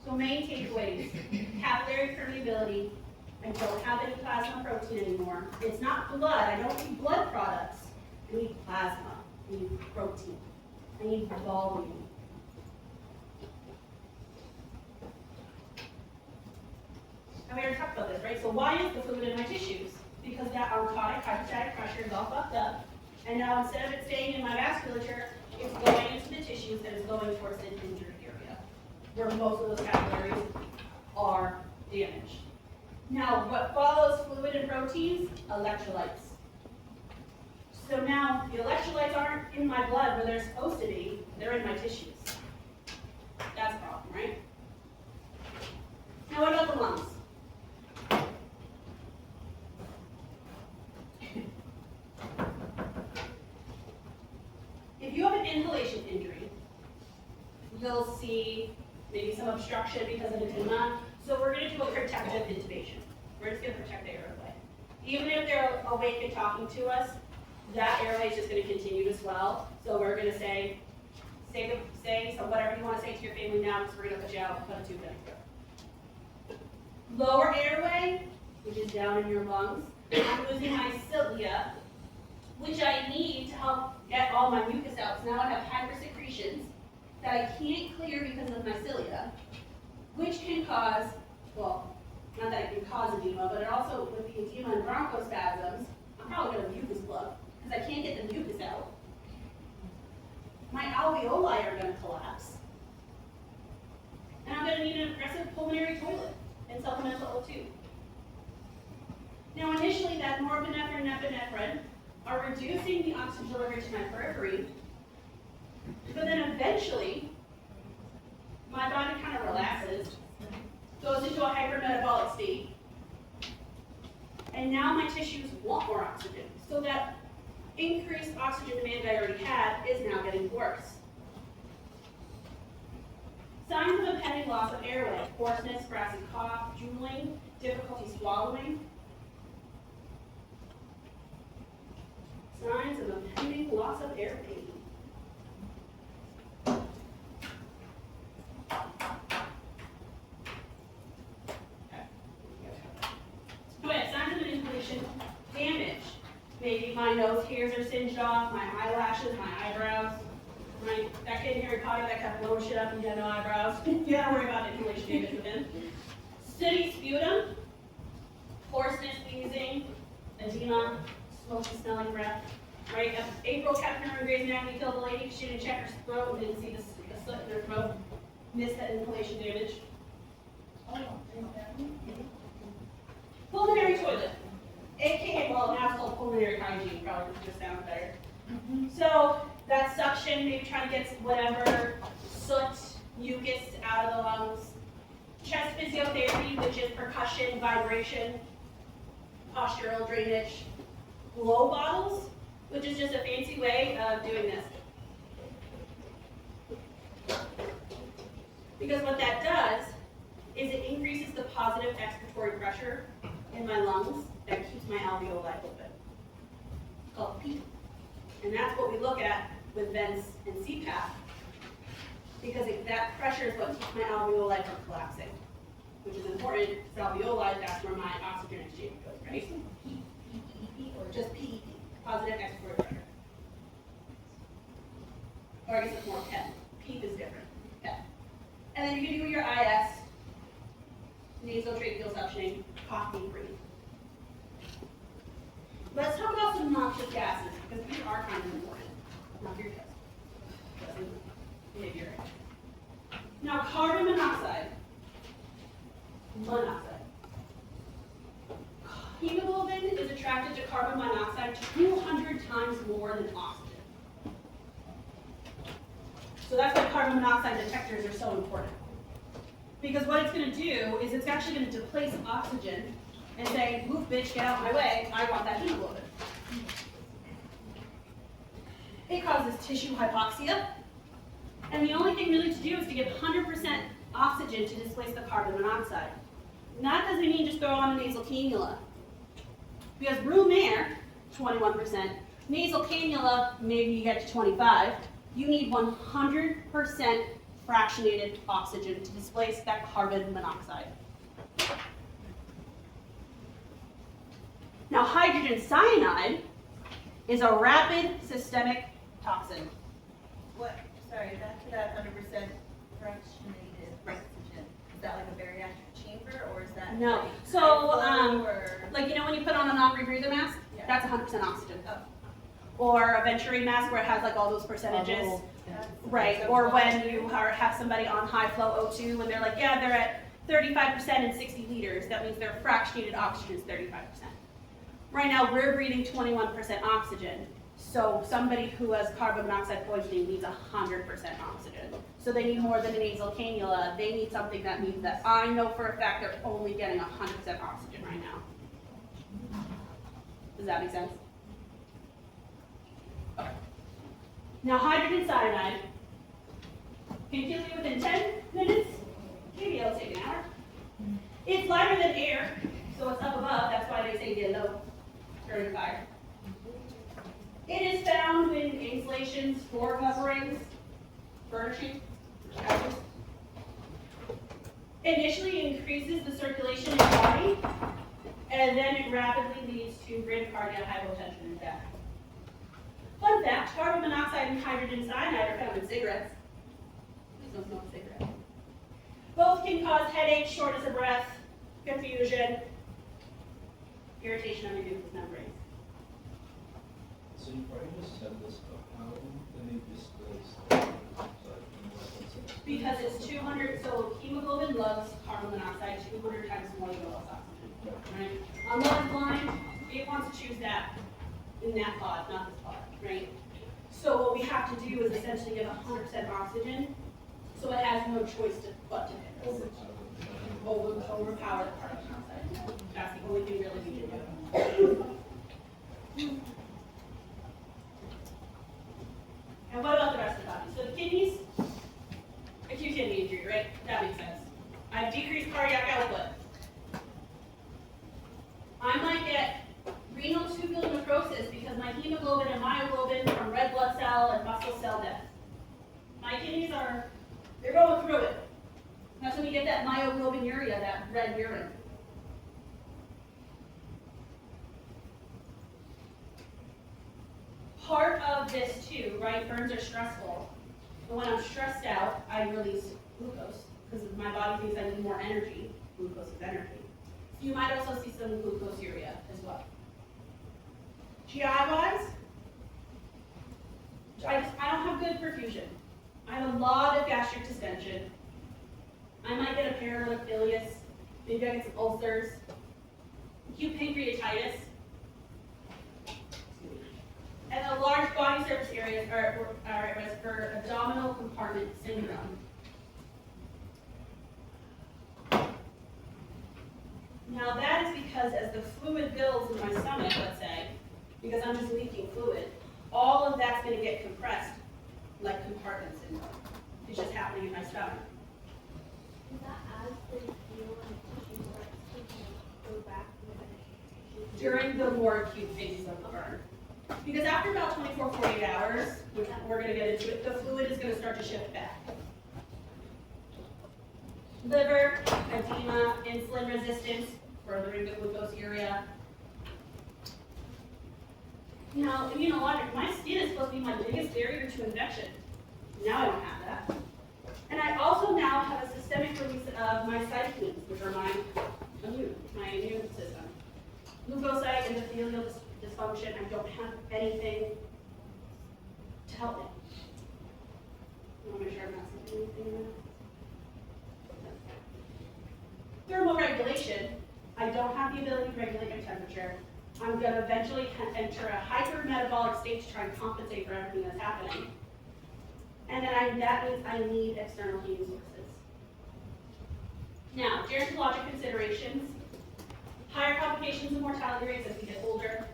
So main takeaways, capillary permeability. I don't have any plasma protein anymore. It's not blood. I don't need blood products. I need plasma. I need protein. I need volume. And we already talked about this, right? So why is the fluid in my tissues? Because that oncotic hydrostatic pressure is all fucked up. And now instead of it staying in my vasculature, it's going into the tissues and it's going towards the injured area, where most of those capillaries are damaged. Now, what follows fluid and proteins? Electrolytes. So now, the electrolytes aren't in my blood where they're supposed to be, they're in my tissues. That's a problem, right? Now, what about the lungs? If you have an inhalation injury, you'll see maybe some obstruction because of edema. So we're going to do a protective intubation. We're just going to protect the airway. Even if they're awake and talking to us, that airway is just going to continue to swell. So we're going to say so whatever you want to say to your family now, because we're going to put you out and put a tube in. Lower airway, which is down in your lungs. I'm losing my cilia, which I need to help get all my mucus out. So now I have hypersecretions that I can't clear because of my cilia, which can cause, well, not that it can cause edema, but it also, with the edema and bronchospasms, I'm probably going to mucus plug, because because I can't get the mucus out. My alveoli are gonna collapse. And I'm gonna need an aggressive pulmonary toilet and supplemental O2. Now initially that norepinephrine and epinephrine are reducing the oxygen delivery to my periphery, but then eventually my body kind of relaxes, goes into a hypermetabolic state, and now my tissues want more oxygen. So that increased oxygen demand I already had is now getting worse. Signs of impending loss of airway: hoarseness, brassy cough, drooling, difficulty swallowing. Signs of impending loss of airway. Okay, signs of inhalation damage. Maybe my nose hairs are singed off, my eyelashes, my eyebrows. Right? That kid in Harry Potter that kept blowing shit up and he had no eyebrows. You gotta worry about inhalation damage with him. Sooty sputum, hoarseness, wheezing, edema, smoky smelling breath. Right? April Kepner in Grey's Anatomy killed a lady because she didn't check her throat and didn't see the soot in her throat. Missed that inhalation damage. Pulmonary toilet, aka, well, now it's called pulmonary hygiene, probably just sounds better. So that suction, maybe trying to get whatever soot, mucus out of the lungs. Chest physiotherapy, which is percussion, vibration, postural drainage. Blow bottles, which is just a fancy way of doing this. Because what that does is it increases the positive expiratory pressure in my lungs that keeps my alveoli open. It's called PEEP. And that's what we look at with vents and CPAP, because that pressure is what keeps my alveoli from collapsing, which is important because alveoli, that's where my oxygen exchange goes, right? Or just PEP, positive expiratory pressure. Or I guess it's more PEP. PEP is different. PEP. And then you can do your IS, nasotracheal suctioning, cough, deep breathe. Let's talk about some noxious gases, because these are kind of important. Not your test. Maybe right. Now, carbon monoxide. Hemoglobin is attracted to carbon monoxide 200 times more than oxygen. So that's why carbon monoxide detectors are so important. Because what it's going to do is it's actually going to displace oxygen and say, move bitch, get out of my way, I want that hemoglobin. It causes tissue hypoxia, and the only thing really to do is to give 100% oxygen to displace the carbon monoxide. And that doesn't mean just throw on a nasal cannula. Because room air, 21%, nasal cannula, maybe you get to 25, you need 100% fractionated oxygen to displace that carbon monoxide. Now, hydrogen cyanide is a rapid systemic toxin. What, sorry, back to that 100% fractionated oxygen. Is that like a bariatric chamber, or is that? No. like So, high flow, or? like, you know when you put on a non-rebreather mask? Yeah. That's 100% oxygen. Oh. Or a Venturi mask where it has like all those percentages. Right, or when you have somebody on high flow O2 and they're like, yeah, they're at 35% and 60 liters. That means their fractionated oxygen is 35%. Right now, we're breathing 21% oxygen. So somebody who has carbon monoxide poisoning needs 100% oxygen. So they need more than a nasal cannula. They need something that means that I know for a fact they're only getting 100% oxygen right now. Does that make sense? Okay. Now, hydrogen cyanide can kill you within 10 minutes. Maybe it'll take an hour. It's lighter than air, so it's up above. That's why they say get low during fire. It is found in insulations, floor coverings, furnishing, couches. Initially increases the circulation in the body, and then it rapidly leads to bradycardia, hypotension, and death. Fun fact, carbon monoxide and hydrogen cyanide are found in cigarettes. Please don't smoke a cigarette. Both can cause headache, shortness of breath, confusion, irritation of your mucous membranes. So you probably just send this up, how, and they displace that, Because it's 200, so hemoglobin loves carbon monoxide 200 times more than it loves oxygen, right? On love blind, it wants to choose that in that pod, not this pod, right? So what we have to do is essentially give 100% oxygen, so it has no choice but to pick this. Overpower the carbon monoxide. That's the only thing really we can do. And what about the rest of the body? So the kidneys, acute kidney injury, right? That makes sense. I've decreased cardiac output. I might get renal tubular necrosis because my hemoglobin and myoglobin from red blood cell and muscle cell death. My kidneys they're going through it. That's when you get that myoglobinuria, that red urine. Part of this too, right? Burns are stressful. And when I'm stressed out, I release glucose because my body thinks I need more energy. Glucose is energy. You might also see some glucoseuria as well. GI-wise, I don't have good perfusion. I have a lot of gastric distension. I might get a paralytic ileus. Maybe I get some ulcers. Acute pancreatitis. And the large body surface areas are at risk for abdominal compartment syndrome. Now that is because as the fluid builds in my stomach, let's say, because I'm just leaking fluid, all of that's going to get compressed like compartment syndrome. It's just happening in my stomach. Is that as they heal and the tissue starts to go back to the During the more acute phases of the burn. Because after about 24, 48 hours, which we're going to get into it, the fluid is going to start to shift back. Liver, edema, insulin resistance, furthering the glucoseuria. Now, immunologic, my skin is supposed to be my biggest barrier to infection. Now I don't have that. And I also now have a systemic release of my cytokines, which are my immune system. Leukocyte, endothelial dysfunction, I don't have anything to help me. I want to make sure I'm not seeing anything there. Thermoregulation, I don't have the ability to regulate my temperature. I'm going to eventually enter a hypermetabolic state to try and compensate for everything that's happening. And then that means I need external heating sources. Now, gerontologic considerations, higher complications and mortality rates as we get older.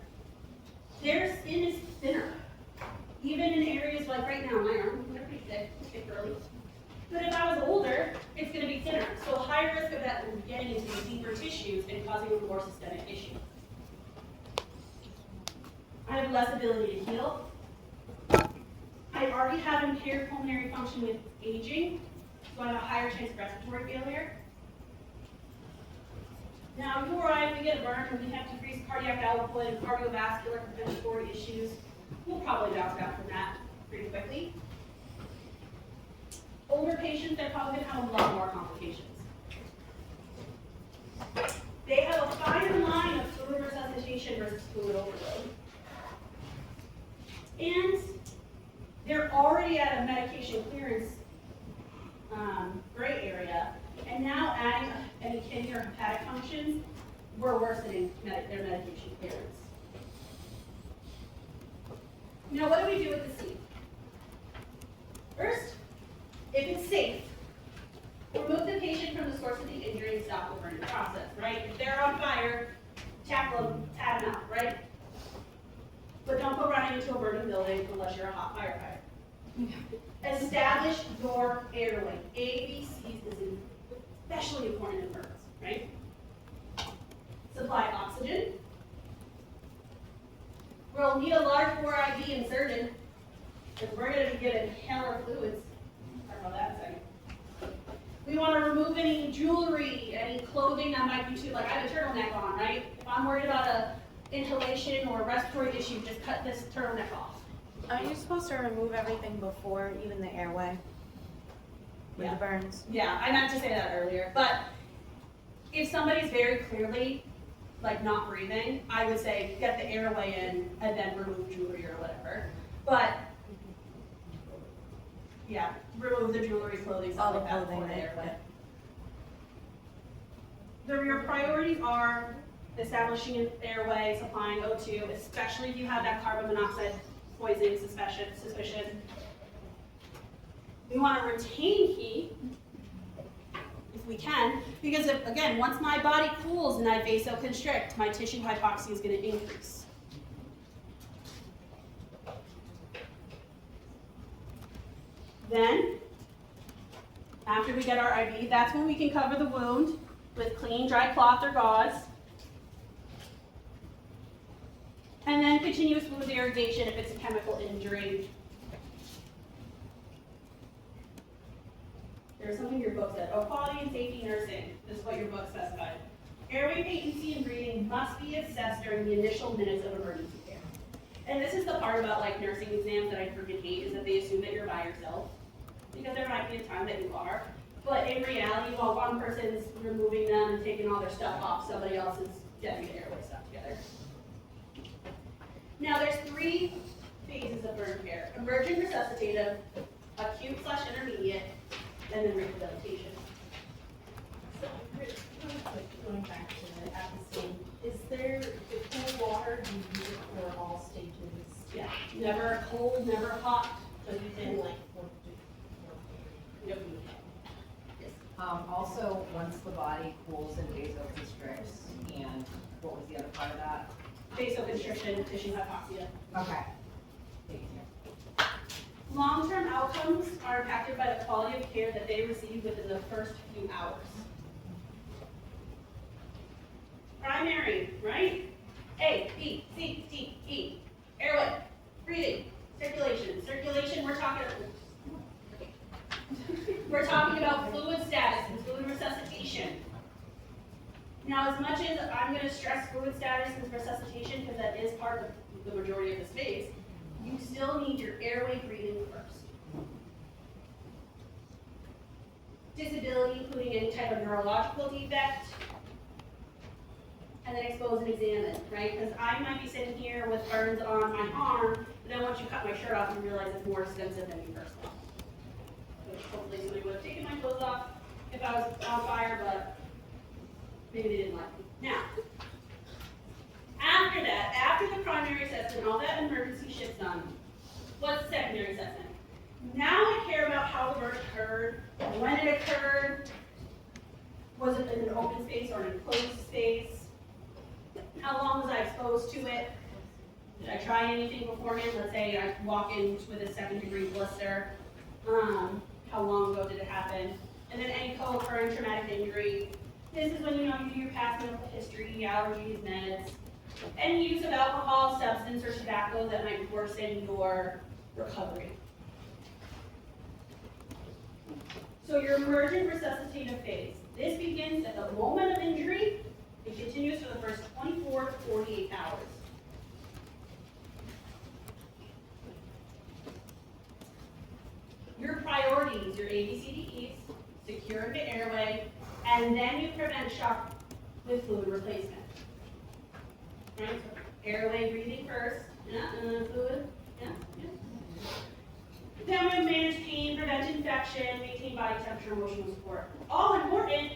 Their skin is thinner. Even in areas like right now, my arms are pretty thick girly. But if I was older, it's going to be thinner. So high risk of that getting into the deeper tissues and causing a more systemic issue. I have less ability to heal. I already have impaired pulmonary function with aging, so I have a higher chance of respiratory failure. Now, you or I, if we get burned and we have decreased cardiac output and cardiovascular compensatory issues, we'll probably bounce back from that pretty quickly. Older patients, they're probably going to have a lot more complications. They have a finer line of fluid resuscitation versus fluid overload. And they're already at a medication clearance gray area, and now adding any kidney or hepatic functions, we're worsening their medication clearance. Now, what do we do with the seed? First, if it's safe, remove the patient from the source of the injury and stop the burning process, right? If they're on fire, tackle them, tat them out, right? But don't go running into a burning building unless you're a hot firefighter. Establish your airway. ABCs is especially important in burns, right? Supply oxygen. We'll need a large bore IV inserted if we're going to be given inhaler fluids. Talk about that in a second. We want to remove any jewelry, any clothing that might be too, like I have a turtleneck on, right? If I'm worried about a inhalation or a respiratory issue, just cut this turtleneck off. Are you supposed to remove everything before even the airway? With the burns? Yeah, I meant to say that earlier, but if somebody's very clearly like not breathing, I would say get the airway in and then remove jewelry or whatever. But, yeah, remove the jewelry, clothing, stuff All the like that clothing, before the right, airway. Your priorities are establishing an airway, supplying O2, especially if you have that carbon monoxide poisoning suspicion. We want to retain heat, if we can, because if, again, once my body cools and I vasoconstrict, my tissue hypoxia is going to increase. Then, after we get our IV, that's when we can cover the wound with clean, dry cloth or gauze. And then continuous fluid irrigation if it's a chemical injury. There's something in your book that, quality and safety nursing, this is what your book specified. Airway patency and breathing must be assessed during the initial minutes of emergency care. And this is the part about like nursing exams that I freaking hate, is that they assume that you're by yourself. Because there might be a time that you are. But in reality, while one person's removing them and taking all their stuff off, somebody else is getting the airway stuff together. Now there's 3 phases of burn care: emergent resuscitative, acute/intermediate, and then rehabilitation. So, going back to the episode, is there the cool water, do you use it for all stages? Yeah, never cold, never hot, So you can like, Yep. Also, once the body cools and vasoconstricts, and what was the other part of that? Vasoconstriction, tissue hypoxia. Okay. Thank you. Long-term outcomes are impacted by the quality of care that they receive within the first few hours. Primary, right? A, B, C, D, E. Airway, breathing, circulation. Circulation, we're talking about fluid status and fluid resuscitation. Now, as much as I'm going to stress fluid status and resuscitation, because that is part of the majority of the space, you still need your airway breathing first. Disability, including any type of neurological defect, and then expose and examine, right? Because I might be sitting here with burns on my arm, but then once you cut my shirt off, you realize it's more extensive than you first thought. Which hopefully somebody would have taken my clothes off if I was on fire, but maybe they didn't like me. Now, after that, after the primary assessment, all that emergency shit's done, what's the secondary assessment? Now I care about how the burn occurred, when it occurred, was it in an open space or an enclosed space? How long was I exposed to it? Did I try anything beforehand? Let's say I walk in with a 2nd-degree blister. How long ago did it happen? And then any co-occurring traumatic injury. This is when you do your past medical history, allergies, meds, any use of alcohol, substance, or tobacco that might worsen your recovery. So your emergent resuscitative phase. This begins at the moment of injury. It continues for the first 24 to 48 hours. Your priorities, your ABCDEs, secure the airway, and then you prevent shock with fluid replacement. Right? So airway breathing first, yeah, and then fluid, yeah, yeah. Then we manage pain, prevent infection, maintain body temperature, emotional support. All important,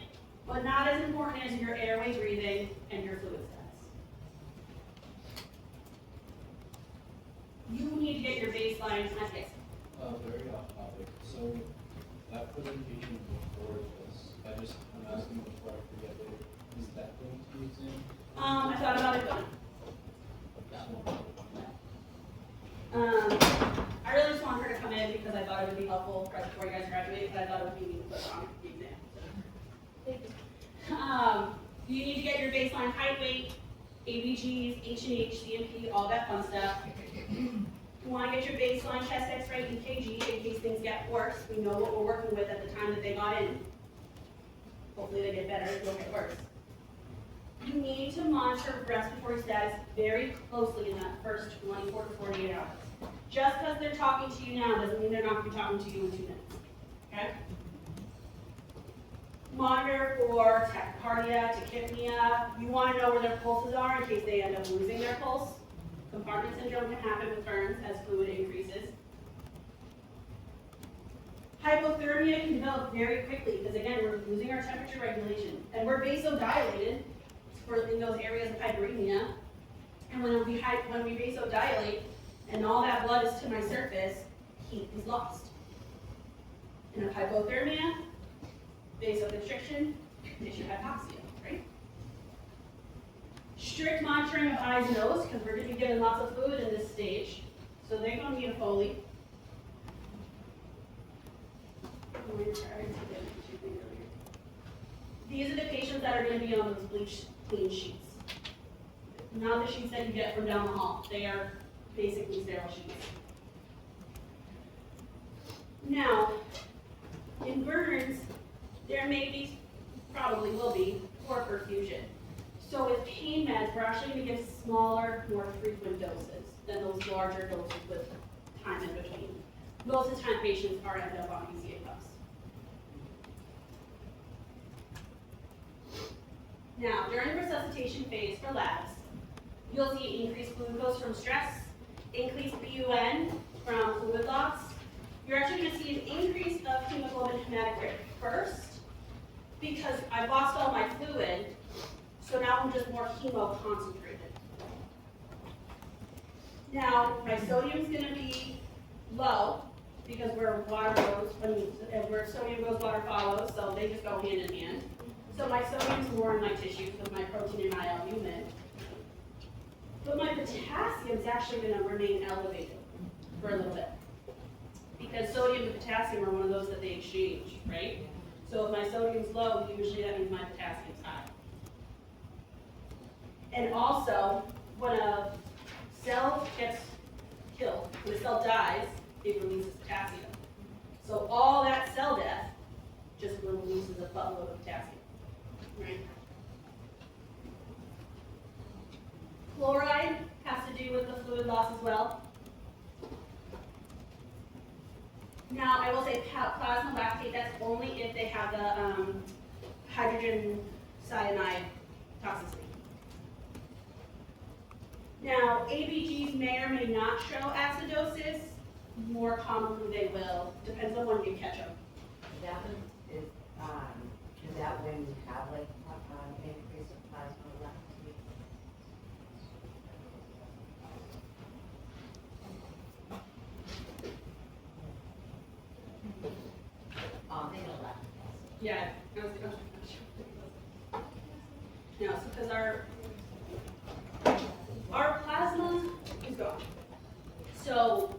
but not as important as your airway breathing and your fluid status. You need to get your baseline, yes. Very off topic, so that presentation before this, I'm asking before I forget it, is that going to be examined? I thought about it going. I really just want her to come in because I thought it would be helpful right before you guys graduate, but I thought it would be me to put on the exam. So. You need to get your baseline height, weight, ABGs, H&H, CMP, all that fun stuff. You want to get your baseline chest X-ray EKG in case things get worse. We know what we're working with at the time that they got in. Hopefully they get better, it will get worse. You need to monitor respiratory status very closely in that first 24 to 48 hours. Just because they're talking to you now doesn't mean they're not going to be talking to you in 2 minutes. Okay? Monitor for tachycardia, tachypnea. You want to know where their pulses are in case they end up losing their pulse. Compartment syndrome can happen with burns as fluid increases. Hypothermia can develop very quickly because again, we're losing our temperature regulation and we're vasodilated in those areas of hyperemia. And when we vasodilate and all that blood is to my surface, heat is lost. And of hypothermia, vasoconstriction, tissue hypoxia, right? Strict monitoring of eyes and nose, because we're going to be given lots of fluid in this stage. So they're going to need a Foley. These are the patients that are going to be on those bleach clean sheets. Not the sheets that you get from down the hall. They are basically sterile sheets. Now, in burns, there may be, probably will be, poor perfusion. So with pain meds, we're actually going to give smaller, more frequent doses than those larger doses with time in between. Most of the time, patients are end up on ECA puffs. Now, during the resuscitation phase for labs, you'll see increased glucose from stress, increased BUN from fluid loss. You're actually going to see an increase of hemoglobin hematocrit first, because I've lost all my fluid, so now I'm just more hemo concentrated. Now, my sodium's going to be low, because where water goes, where sodium goes, water follows, so they just go hand in hand. So my sodium's more in my tissues with my protein and albumin. But my potassium's actually going to remain elevated for a little bit. Because sodium and potassium are one of those that they exchange, right? So if my sodium's low, usually that means my potassium's high. And also, when a cell gets killed, when a cell dies, it releases potassium. So all that cell death just releases a buttload of potassium, right? Chloride has to do with the fluid loss as well. Now, I will say plasma lactate, that's only if they have the hydrogen cyanide toxicity. Now, ABGs may or may not show acidosis. More commonly they will. Depends on when you catch them. Is that when you have like increase of plasma lactate? They know that. Yeah, I was no, so because our plasma is gone. So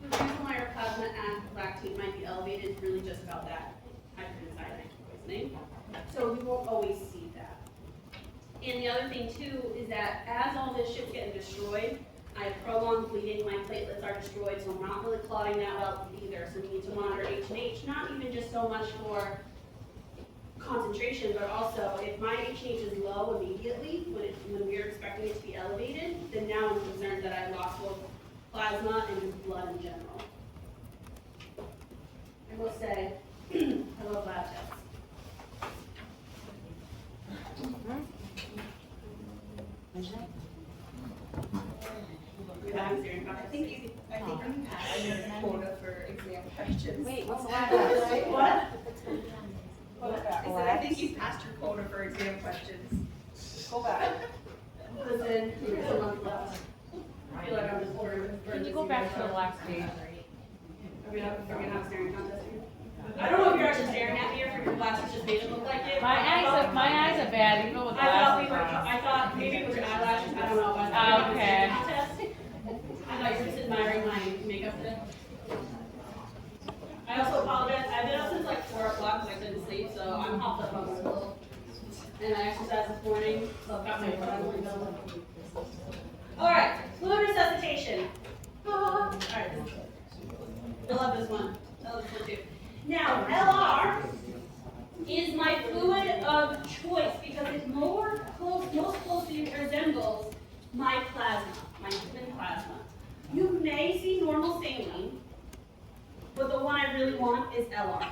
the reason why our plasma and lactate might be elevated is really just about that hydrogen cyanide poisoning. So we won't always see that. And the other thing too is that as all this shit's getting destroyed, I have prolonged bleeding, my platelets are destroyed, so I'm not really clotting that well either. So we need to monitor H&H, not even just so much for concentration, but also if my H&H is low immediately, when we're expecting it to be elevated, then now I'm concerned that I lost both plasma and just blood in general. I will say, I love lab tests. I think you passed your quota for exam questions. Wait, what's the lab test? What? I said, I think you passed your quota for exam questions. Go back. Listen, there's a month left. I feel like I'm just ordering. Can you go back to the last page? Are we not, we're gonna have a staring contest here? I don't know if you're actually staring at me or if your glasses just made it look like it. My eyes are bad, even with glasses. I thought maybe it was your eyelashes, I don't know. But Oh, okay. I thought you were just admiring my makeup today. I also apologize, I've been up since like 4 o'clock because I couldn't sleep, so I'm hopped up on my pillow. And I exercised this morning, so I've got my blood on my pillow. Alright, fluid resuscitation. Alright, I love this one. I love this one too. Now, LR is my fluid of choice because it most closely resembles my plasma, my human plasma. You may see normal saline, but the one I really want is LR.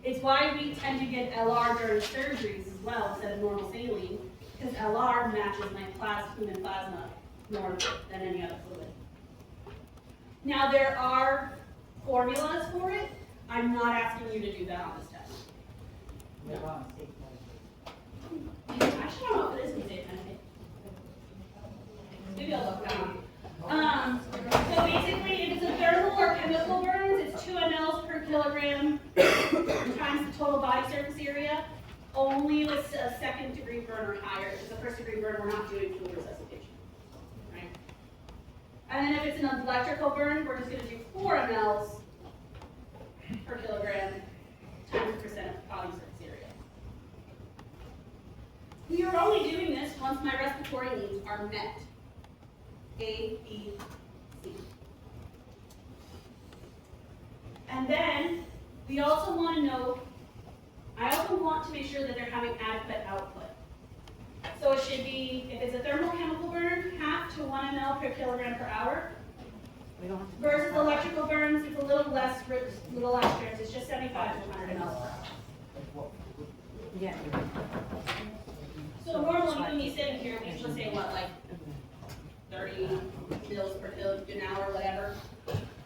It's why we tend to get LR during surgeries as well instead of normal saline, because LR matches my human plasma more than any other fluid. Now, there are formulas for it. I'm not asking you to do that on this test. Move on, safe medication. Actually, I don't know if it is a safe medication. Maybe I'll look that up. So basically, if it's a thermal or chemical burns, it's 2 mLs per kilogram times the total body surface area. Only with a second degree burn or higher. If it's a first degree burn, we're not doing fluid resuscitation. Right? And then if it's an electrical burn, we're just going to do 4 mLs per kilogram times the percent of body surface area. We are only doing this once my respiratory needs are met. A, B, C. And then we also want to know, I also want to make sure that they're having adequate output. So it should be, if it's a thermochemical burn, 0.5 to 1 ml per kilogram per hour. Versus electrical burns, it's a little less strict, it's just 75 to 100 ml per hour. Yeah. So normally when we sit here, we usually say what, like 30 mils per an hour, whatever.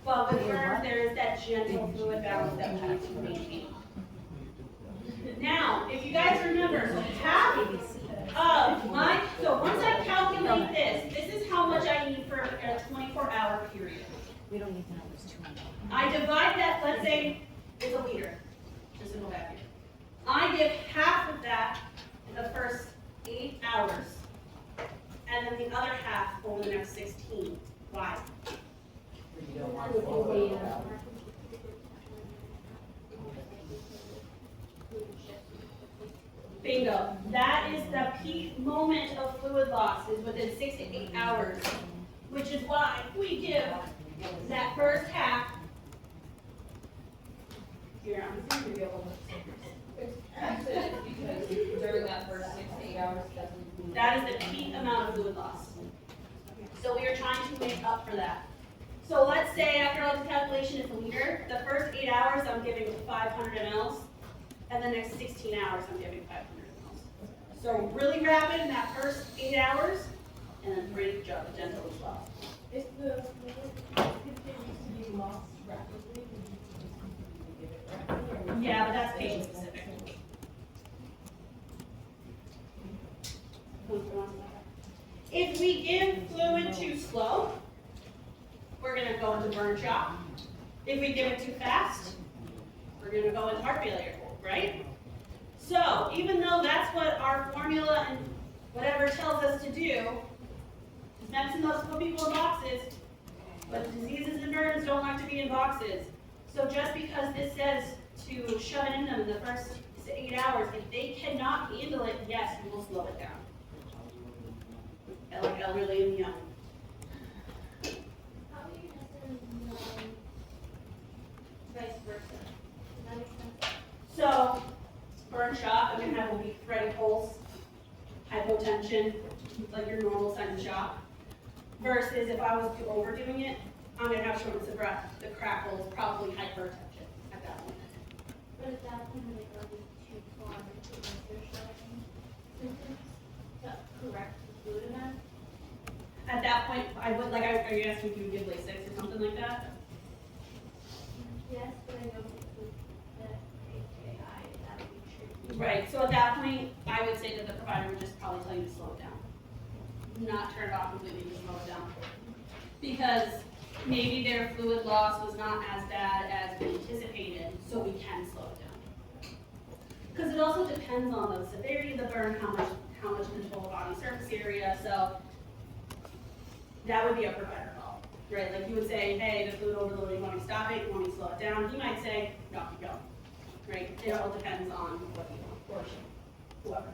But with burns, there is that gentle fluid balance that we need to maintain. Now, if you guys remember, so half of so once I calculate this is how much I need for a 24-hour period. We don't need to know there's 200. I divide that, let's say it's a liter, just to go back here. I give half of that in the first 8 hours, and then the other half over the next 16. Why? You don't want to blow it out. Bingo. That is the peak moment of fluid loss, is within 6 to 8 hours, which is why we give that first half. Here, I'm just going to be able to. Because during that first 6 to 8 hours, That is the peak amount of fluid loss. So we are trying to make up for that. So let's say after all the calculation it's a liter, the first 8 hours I'm giving 500 mLs, and the next 16 hours I'm giving 500 mLs. So really rapid in that first 8 hours, and then pretty gentle as well. If the fluid continues to be lost rapidly, would you give it rapidly? Or Yeah, but that's patient specific. If we give fluid too slow, we're going to go into burn shock. If we give it too fast, we're going to go into heart failure, right? So even though that's what our formula and whatever tells us to do, medicine loves to put people in boxes, but diseases and burns don't like to be in boxes. So just because this says to shove it in them in the first 8 hours, if they cannot handle it, yes, we will slow it down. Like elderly and young. How do you know vice versa? Does that make sense? So, burn shock, I'm gonna have a weak thready pulse, hypotension, like your normal signs of shock. Versus if I was overdoing it, I'm gonna have shortness of breath. The crackle is probably hypertension at that point. But at that point, when they go too far, they're showing symptoms to correct the fluid amount. At that point, I would, like, are you asking if you would give Lasix or something like that? Yes, but I know with the AKI, that would be tricky. Right, so at that point, I would say that the provider would just probably tell you to slow it down. Not turn it off completely, just slow it down. Because maybe their fluid loss was not as bad as we anticipated, so we can slow it down. Because it also depends on the severity of the burn, how much of the total body surface area, so that would be a provider call, right? Like you would say, hey, the fluid overloading, you want me to stop it, you want me to slow it down? He might say, no, keep going, right? It all depends on what you want, or whoever.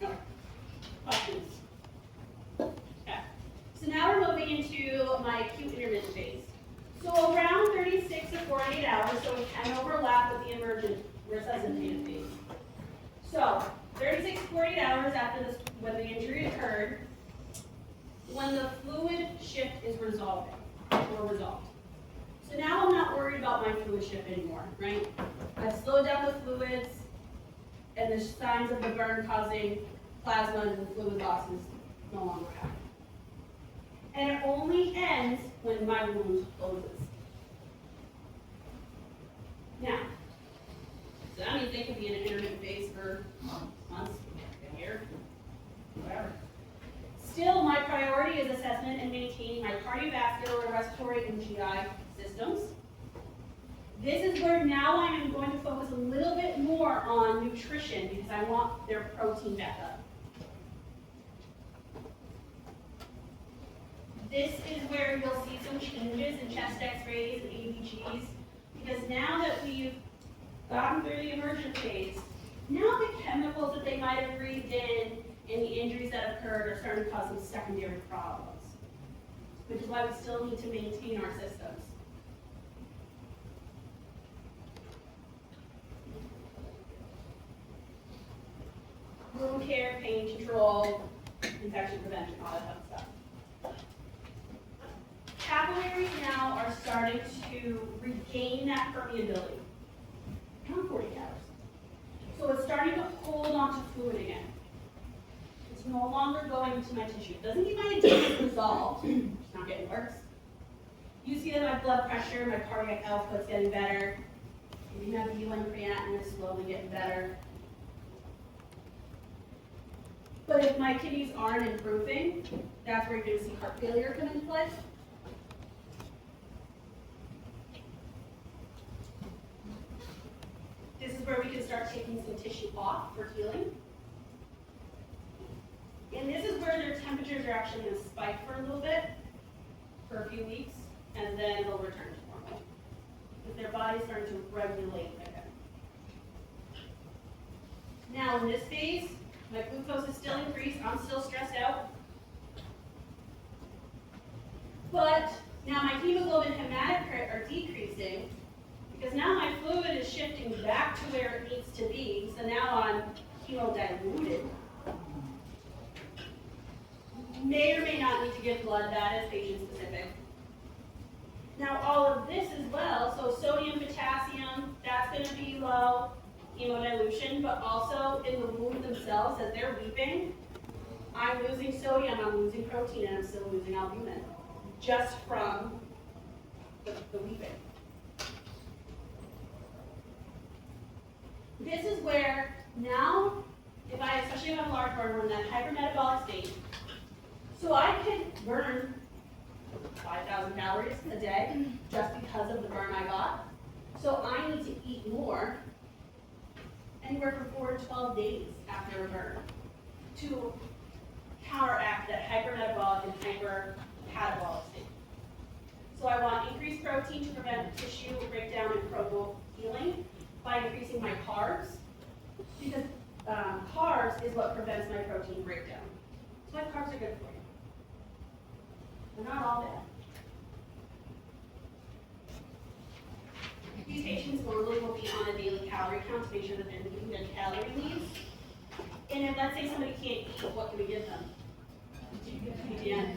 Okay. Questions? Okay. So now we're moving into my acute intermittent phase. So around 36 to 48 hours, so it can overlap with the emergent resuscitated phase. So 36 to 48 hours after this, when the injury occurred, when the fluid shift is resolved. about my fluid shift anymore, right? I've slowed down the fluids, and the signs of the burn causing plasma and fluid loss is no longer happening. And it only ends when my wound closes. Now, so that means they could be in an intermittent phase for months, a year, whatever. Still, my priority is assessment and maintaining my cardiovascular, respiratory, and GI systems. This is where now I am going to focus a little bit more on nutrition because I want their protein back up. This is where you'll see some changes in chest x-rays and ABGs because now that we've gotten through the immersion phase, now the chemicals that they might have breathed in and the injuries that occurred are starting to cause some secondary problems, which is why we still need to maintain our systems. Wound care, pain control, infection prevention, all that fun stuff. Capillaries now are starting to regain that permeability. Around 40 hours. So it's starting to hold onto fluid again. It's no longer going into my tissue. It doesn't mean my edema is resolved. It's not getting worse. You see that my blood pressure, my cardiac output's getting better. You have U1 creatinine is slowly getting better. But if my kidneys aren't improving, that's where you're going to see heart failure come into play. This is where we can start taking some tissue off for healing. And this is where their temperatures are actually going to spike for a little bit, for a few weeks, and then they'll return to normal. Because their body's starting to regulate again. Now in this phase, my glucose is still increased, I'm still stressed out. But now my hemoglobin hematocrit are decreasing because now my fluid is shifting back to where it needs to be. So now I'm hemodiluted. May or may not need to give blood, that is patient specific. Now all of this as well, so sodium, potassium, that's going to be low, hemodilution, but also in the wound themselves, as they're weeping, I'm losing sodium, I'm losing protein, and I'm still losing albumin, just from the weeping. This is where now, especially if I'm large burn, we're in that hypermetabolic state, so I can burn 5,000 calories a day just because of the burn I got. So I need to eat more, anywhere from 4 to 12 days after a burn, to counteract that hypermetabolic and hypercatabolic state. So I want increased protein to prevent tissue breakdown and promote healing by increasing my carbs, because carbs is what prevents my protein breakdown. So my carbs are good for you. They're not all bad. These patients normally will be on a daily calorie count to make sure that they're meeting their calorie needs. And if, let's say, somebody can't eat, what can we give them? TPN.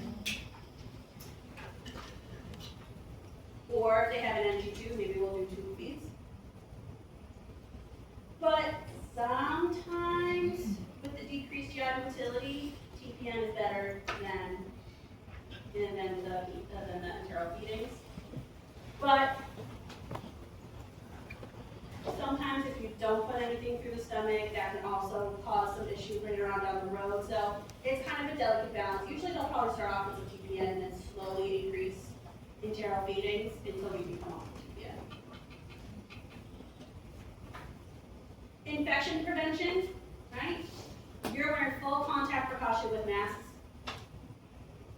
Or if they have an NG2, maybe we'll do 2 feeds. But sometimes, with the decreased GI motility, TPN is better than the enteral feedings. But sometimes if you don't put anything through the stomach, that can also cause some issues later on down the road. So it's kind of a delicate balance. Usually they'll probably start off with a TPN and then slowly increase enteral feedings until we become off the TPN. Infection prevention, right? You're wearing full contact precaution with masks.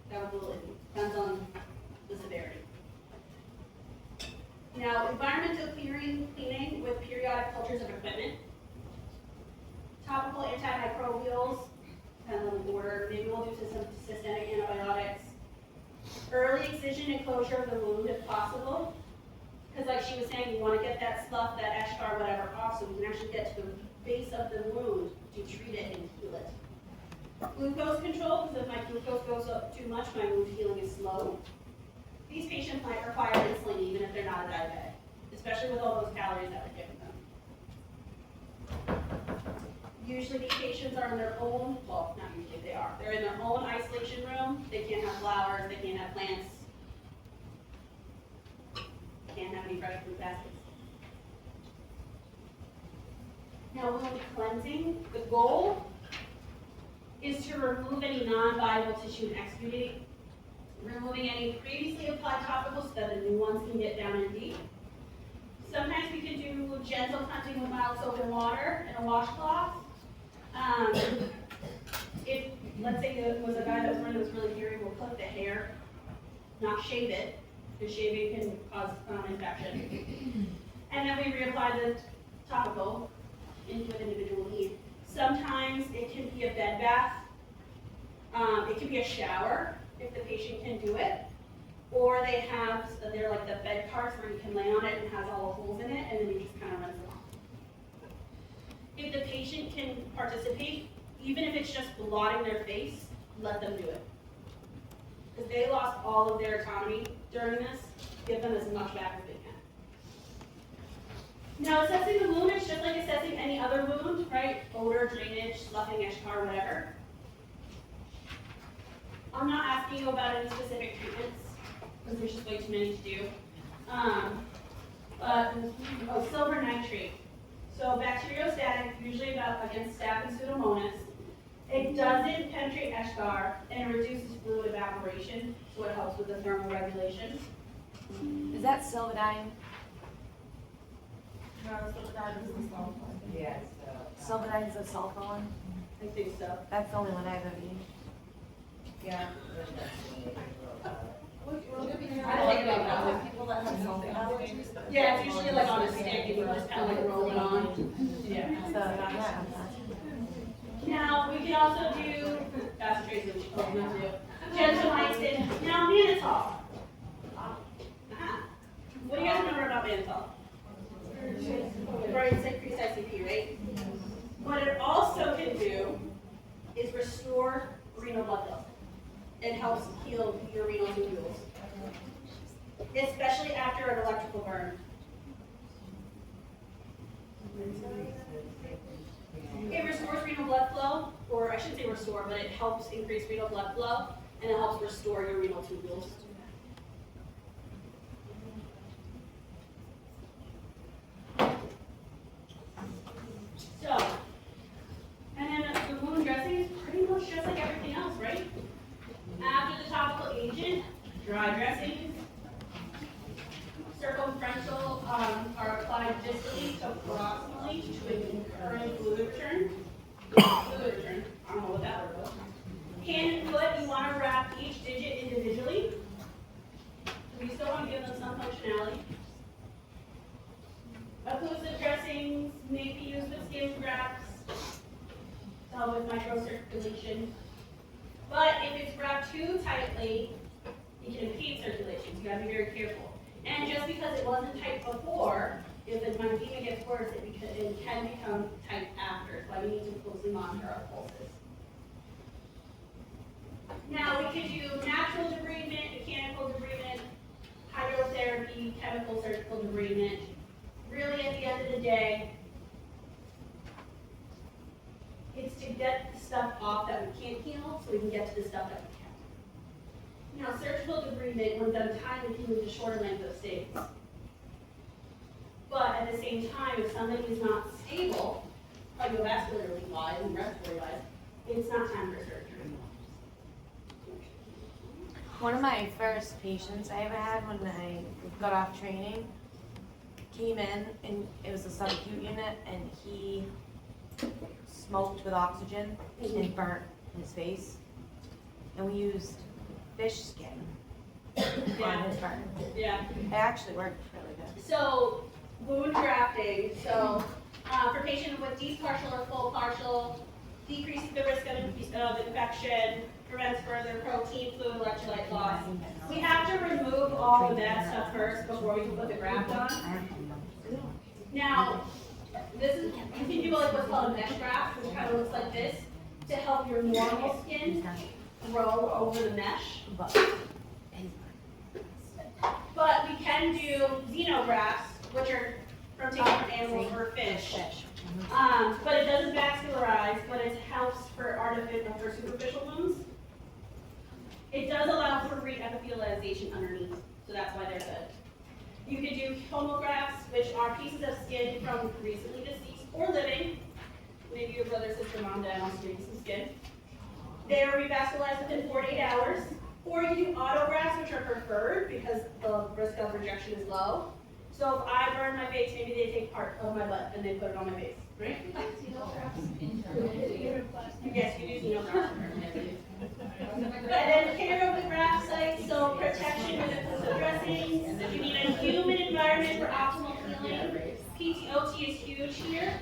That was a little iffy. Depends on the severity. Now, environmental cleaning with periodic cultures of equipment. Topical antimicrobials, depends on the order. Maybe we'll do some systemic antibiotics. Early excision and closure of the wound if possible. Because like she was saying, you want to get that slough, that eschar, whatever off so we can actually get to the base of the wound to treat it and heal it. Glucose control, because if my glucose goes up too much, my wound healing is slow. These patients might require insulin even if they're not a diabetic. especially with all those calories that we're giving them. Usually these patients are in their own, well, not usually, they are. They're in their own isolation room. They can't have flowers, they can't have plants. Can't have any fresh fruit baskets. Now, wound cleansing, the goal is to remove any non-viable tissue and exudate, removing any previously applied topicals so that the new ones can get down in deep. Sometimes we can do gentle cleansing with mild soap and water and a washcloth. If, let's say it was a guy that was really hairy, we'll clip the hair, not shave it, because shaving can cause infection. And then we reapply the topical into an individual need. Sometimes it can be a bed bath. It can be a shower if the patient can do it. Or they're like the bed carts where you can lay on it and has all the holes in it, and then you just kind of rinse them off. If the patient can participate, even if it's just blotting their face, let them do it. Because they lost all of their autonomy during this, give them as much back as they can. Now, assessing the wound is just like assessing any other wound, right? Odor, drainage, sloughing, eschar, whatever. I'm not asking you about any specific treatments, because there's just way too many to do. Silver nitrate. So bacteriostatic, usually against staph and Pseudomonas. It doesn't penetrate eschar, and it reduces fluid evaporation, so it helps with the thermal regulation. Is that Silvadine? No, Silvadine is the sulfur. Yes, Silvadine is a sulfur one? I think so. That's the only one I've ever used. yeah. I don't think about people that have sulfur allergies. Yeah, it's usually like on a stick, and you just kind of like roll it on. Yeah. So, yeah. Now, we can also do, that's Tracy, which you told me not to do. Gentamicin. Now, mannitol. What do you guys remember about mannitol? Right, it's increased ICP, right? What it also can do is restore renal blood flow. It helps heal your renal tubules, especially after an electrical burn. It restores renal blood flow, or I shouldn't say restore, but it helps increase renal blood flow, and it helps restore your renal tubules. So, and then the wound dressing is pretty much just like everything else, right? After the topical agent, dry dressings, circumferential are applied distally to proximally to encourage fluid return. Fluid return, I don't know what that word was. Hand and foot, you want to wrap each digit individually. We still want to give them some functionality. Occlusive dressings may be used with skin grafts to help with microcirculation. But if it's wrapped too tightly, it can impede circulation, so you gotta be very careful. And just because it wasn't tight before, if the edema gets worse, it can become tight after. That's why we need to closely monitor our pulses. Now, we can do natural debridement, mechanical debridement, hydrotherapy, chemical surgical debridement. Really, at the end of the day, it's to get the stuff off that we can't heal, so we can get to the stuff that we can. Now, surgical debridement, when done timely, can move to shorter length of stays. But at the same time, if somebody is not stable, cardiovascularly wise and respiratory wise, it's not time for surgery. One of my first patients I ever had when I got off training came in, and it was a subacute unit, and he smoked with oxygen and burnt his face. And we used fish skin on his burn. Yeah. It actually worked really good. So, wound grafting. So, for patients with deep partial or full partial, decreases the risk of infection, prevents further protein, fluid, electrolyte loss. We have to remove all the bad stuff first before we can put the graft on. Now, this is, you can do like what's called a mesh graft, which kind of looks like this, to help your normal skin grow over the mesh. But we can do xenografts, which are from taking from animals or fish. But it doesn't vascularize, but it helps for artificial, for superficial wounds. It does allow for re-epithelialization underneath, so that's why they're good. You could do homografts, which are pieces of skin from recently deceased or living. Maybe your brother, sister, mom, dad wants to give you some skin. They are revascularized within 4 to 8 hours. Or you do autografts, which are preferred because the risk of rejection is low. So if I burn my face, maybe they take part of my butt and they put it on my face, right? Yes, you do xenografts. And then care of the graft site, so protection with inclusive dressings. You need a humid environment for optimal healing. PTOT is huge here.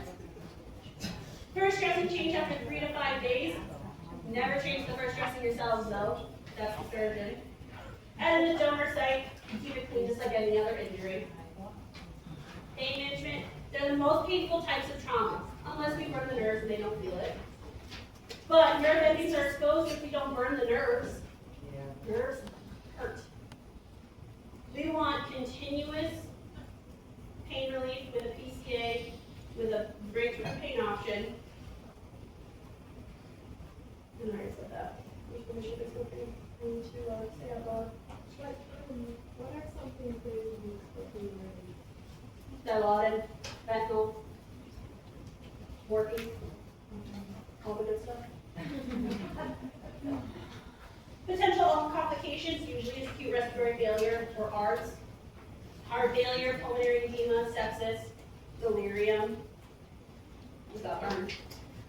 First dressing change after 3 to 5 days. Never change the first dressing yourselves though. That's the surgeon. And then the donor site, keep it clean just like any other injury. Pain management, they're the most painful types of traumas, unless we burn the nerves and they don't feel it. But nerve endings are exposed if we don't burn the nerves. Nerves hurt. We want continuous pain relief with a PCA, with a breakthrough pain option. And I already said that. There's something I need to say about. What are some things they would use for pain relief? Dilaudid, fentanyl, morphine, all the good stuff. Potential complications usually is acute respiratory failure or ARDS, heart failure, pulmonary edema, sepsis, delirium. Just got burned.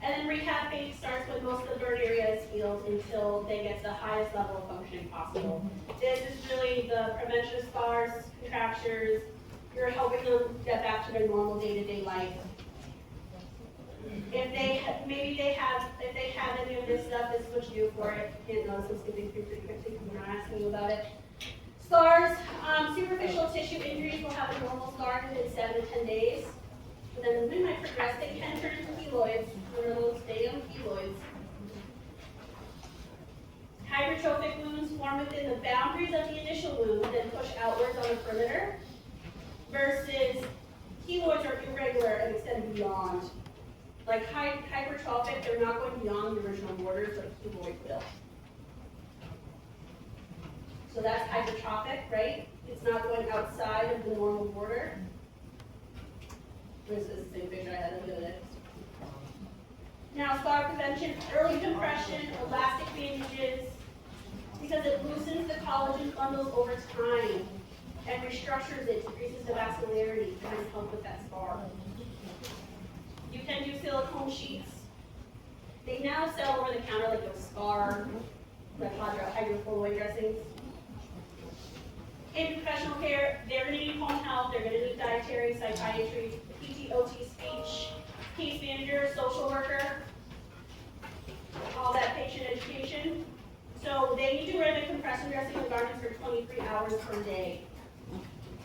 And then rehab phase starts when most of the burn area is healed until they get to the highest level of functioning possible. This is really the prevention of scars, contractures. You're helping them get back to their normal day-to-day life. If they have any of this stuff, this is what you do for it. Can't notice I'm skipping through pretty quickly because we're not asking you about it. Scars, superficial tissue injuries will have a normal scar within 7 to 10 days. But then when they might progress, they can turn into keloids. Remember those stadium keloids. Hypertrophic wounds form within the boundaries of the initial wound, then push outwards on the perimeter. Versus keloids are irregular and extend beyond. Like hypertrophic, they're not going beyond the original borders, but a keloid will. So that's hypertrophic, right? It's not going outside of the normal border. This is the same picture I had of it. Now, scar prevention, early compression, elastic bandages, because it loosens the collagen bundles over time and restructures it, decreases the vascularity, and can help with that scar. You can do silicone sheets. They now sell over the counter like a scar, like hydrocolloid dressings. In professional care, they're going to need home health, they're going to need dietary, psychiatry, PTOT, speech, case manager, social worker, all that patient education. So they need to wear the compression dressing and garments for 23 hours per day.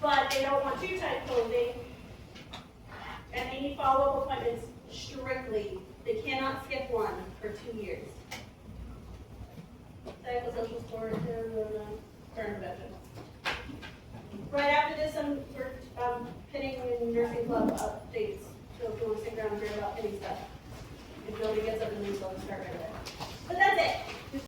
But they don't want too tight clothing, and they need follow-up appointments strictly. They cannot skip one for 2 years. Psychosocial support, current prevention. Right after this, we're pinning in nursing club updates. So if you want to stick around and hear about pinning stuff. If nobody gets up and leaves, I'll start right there. But that's it.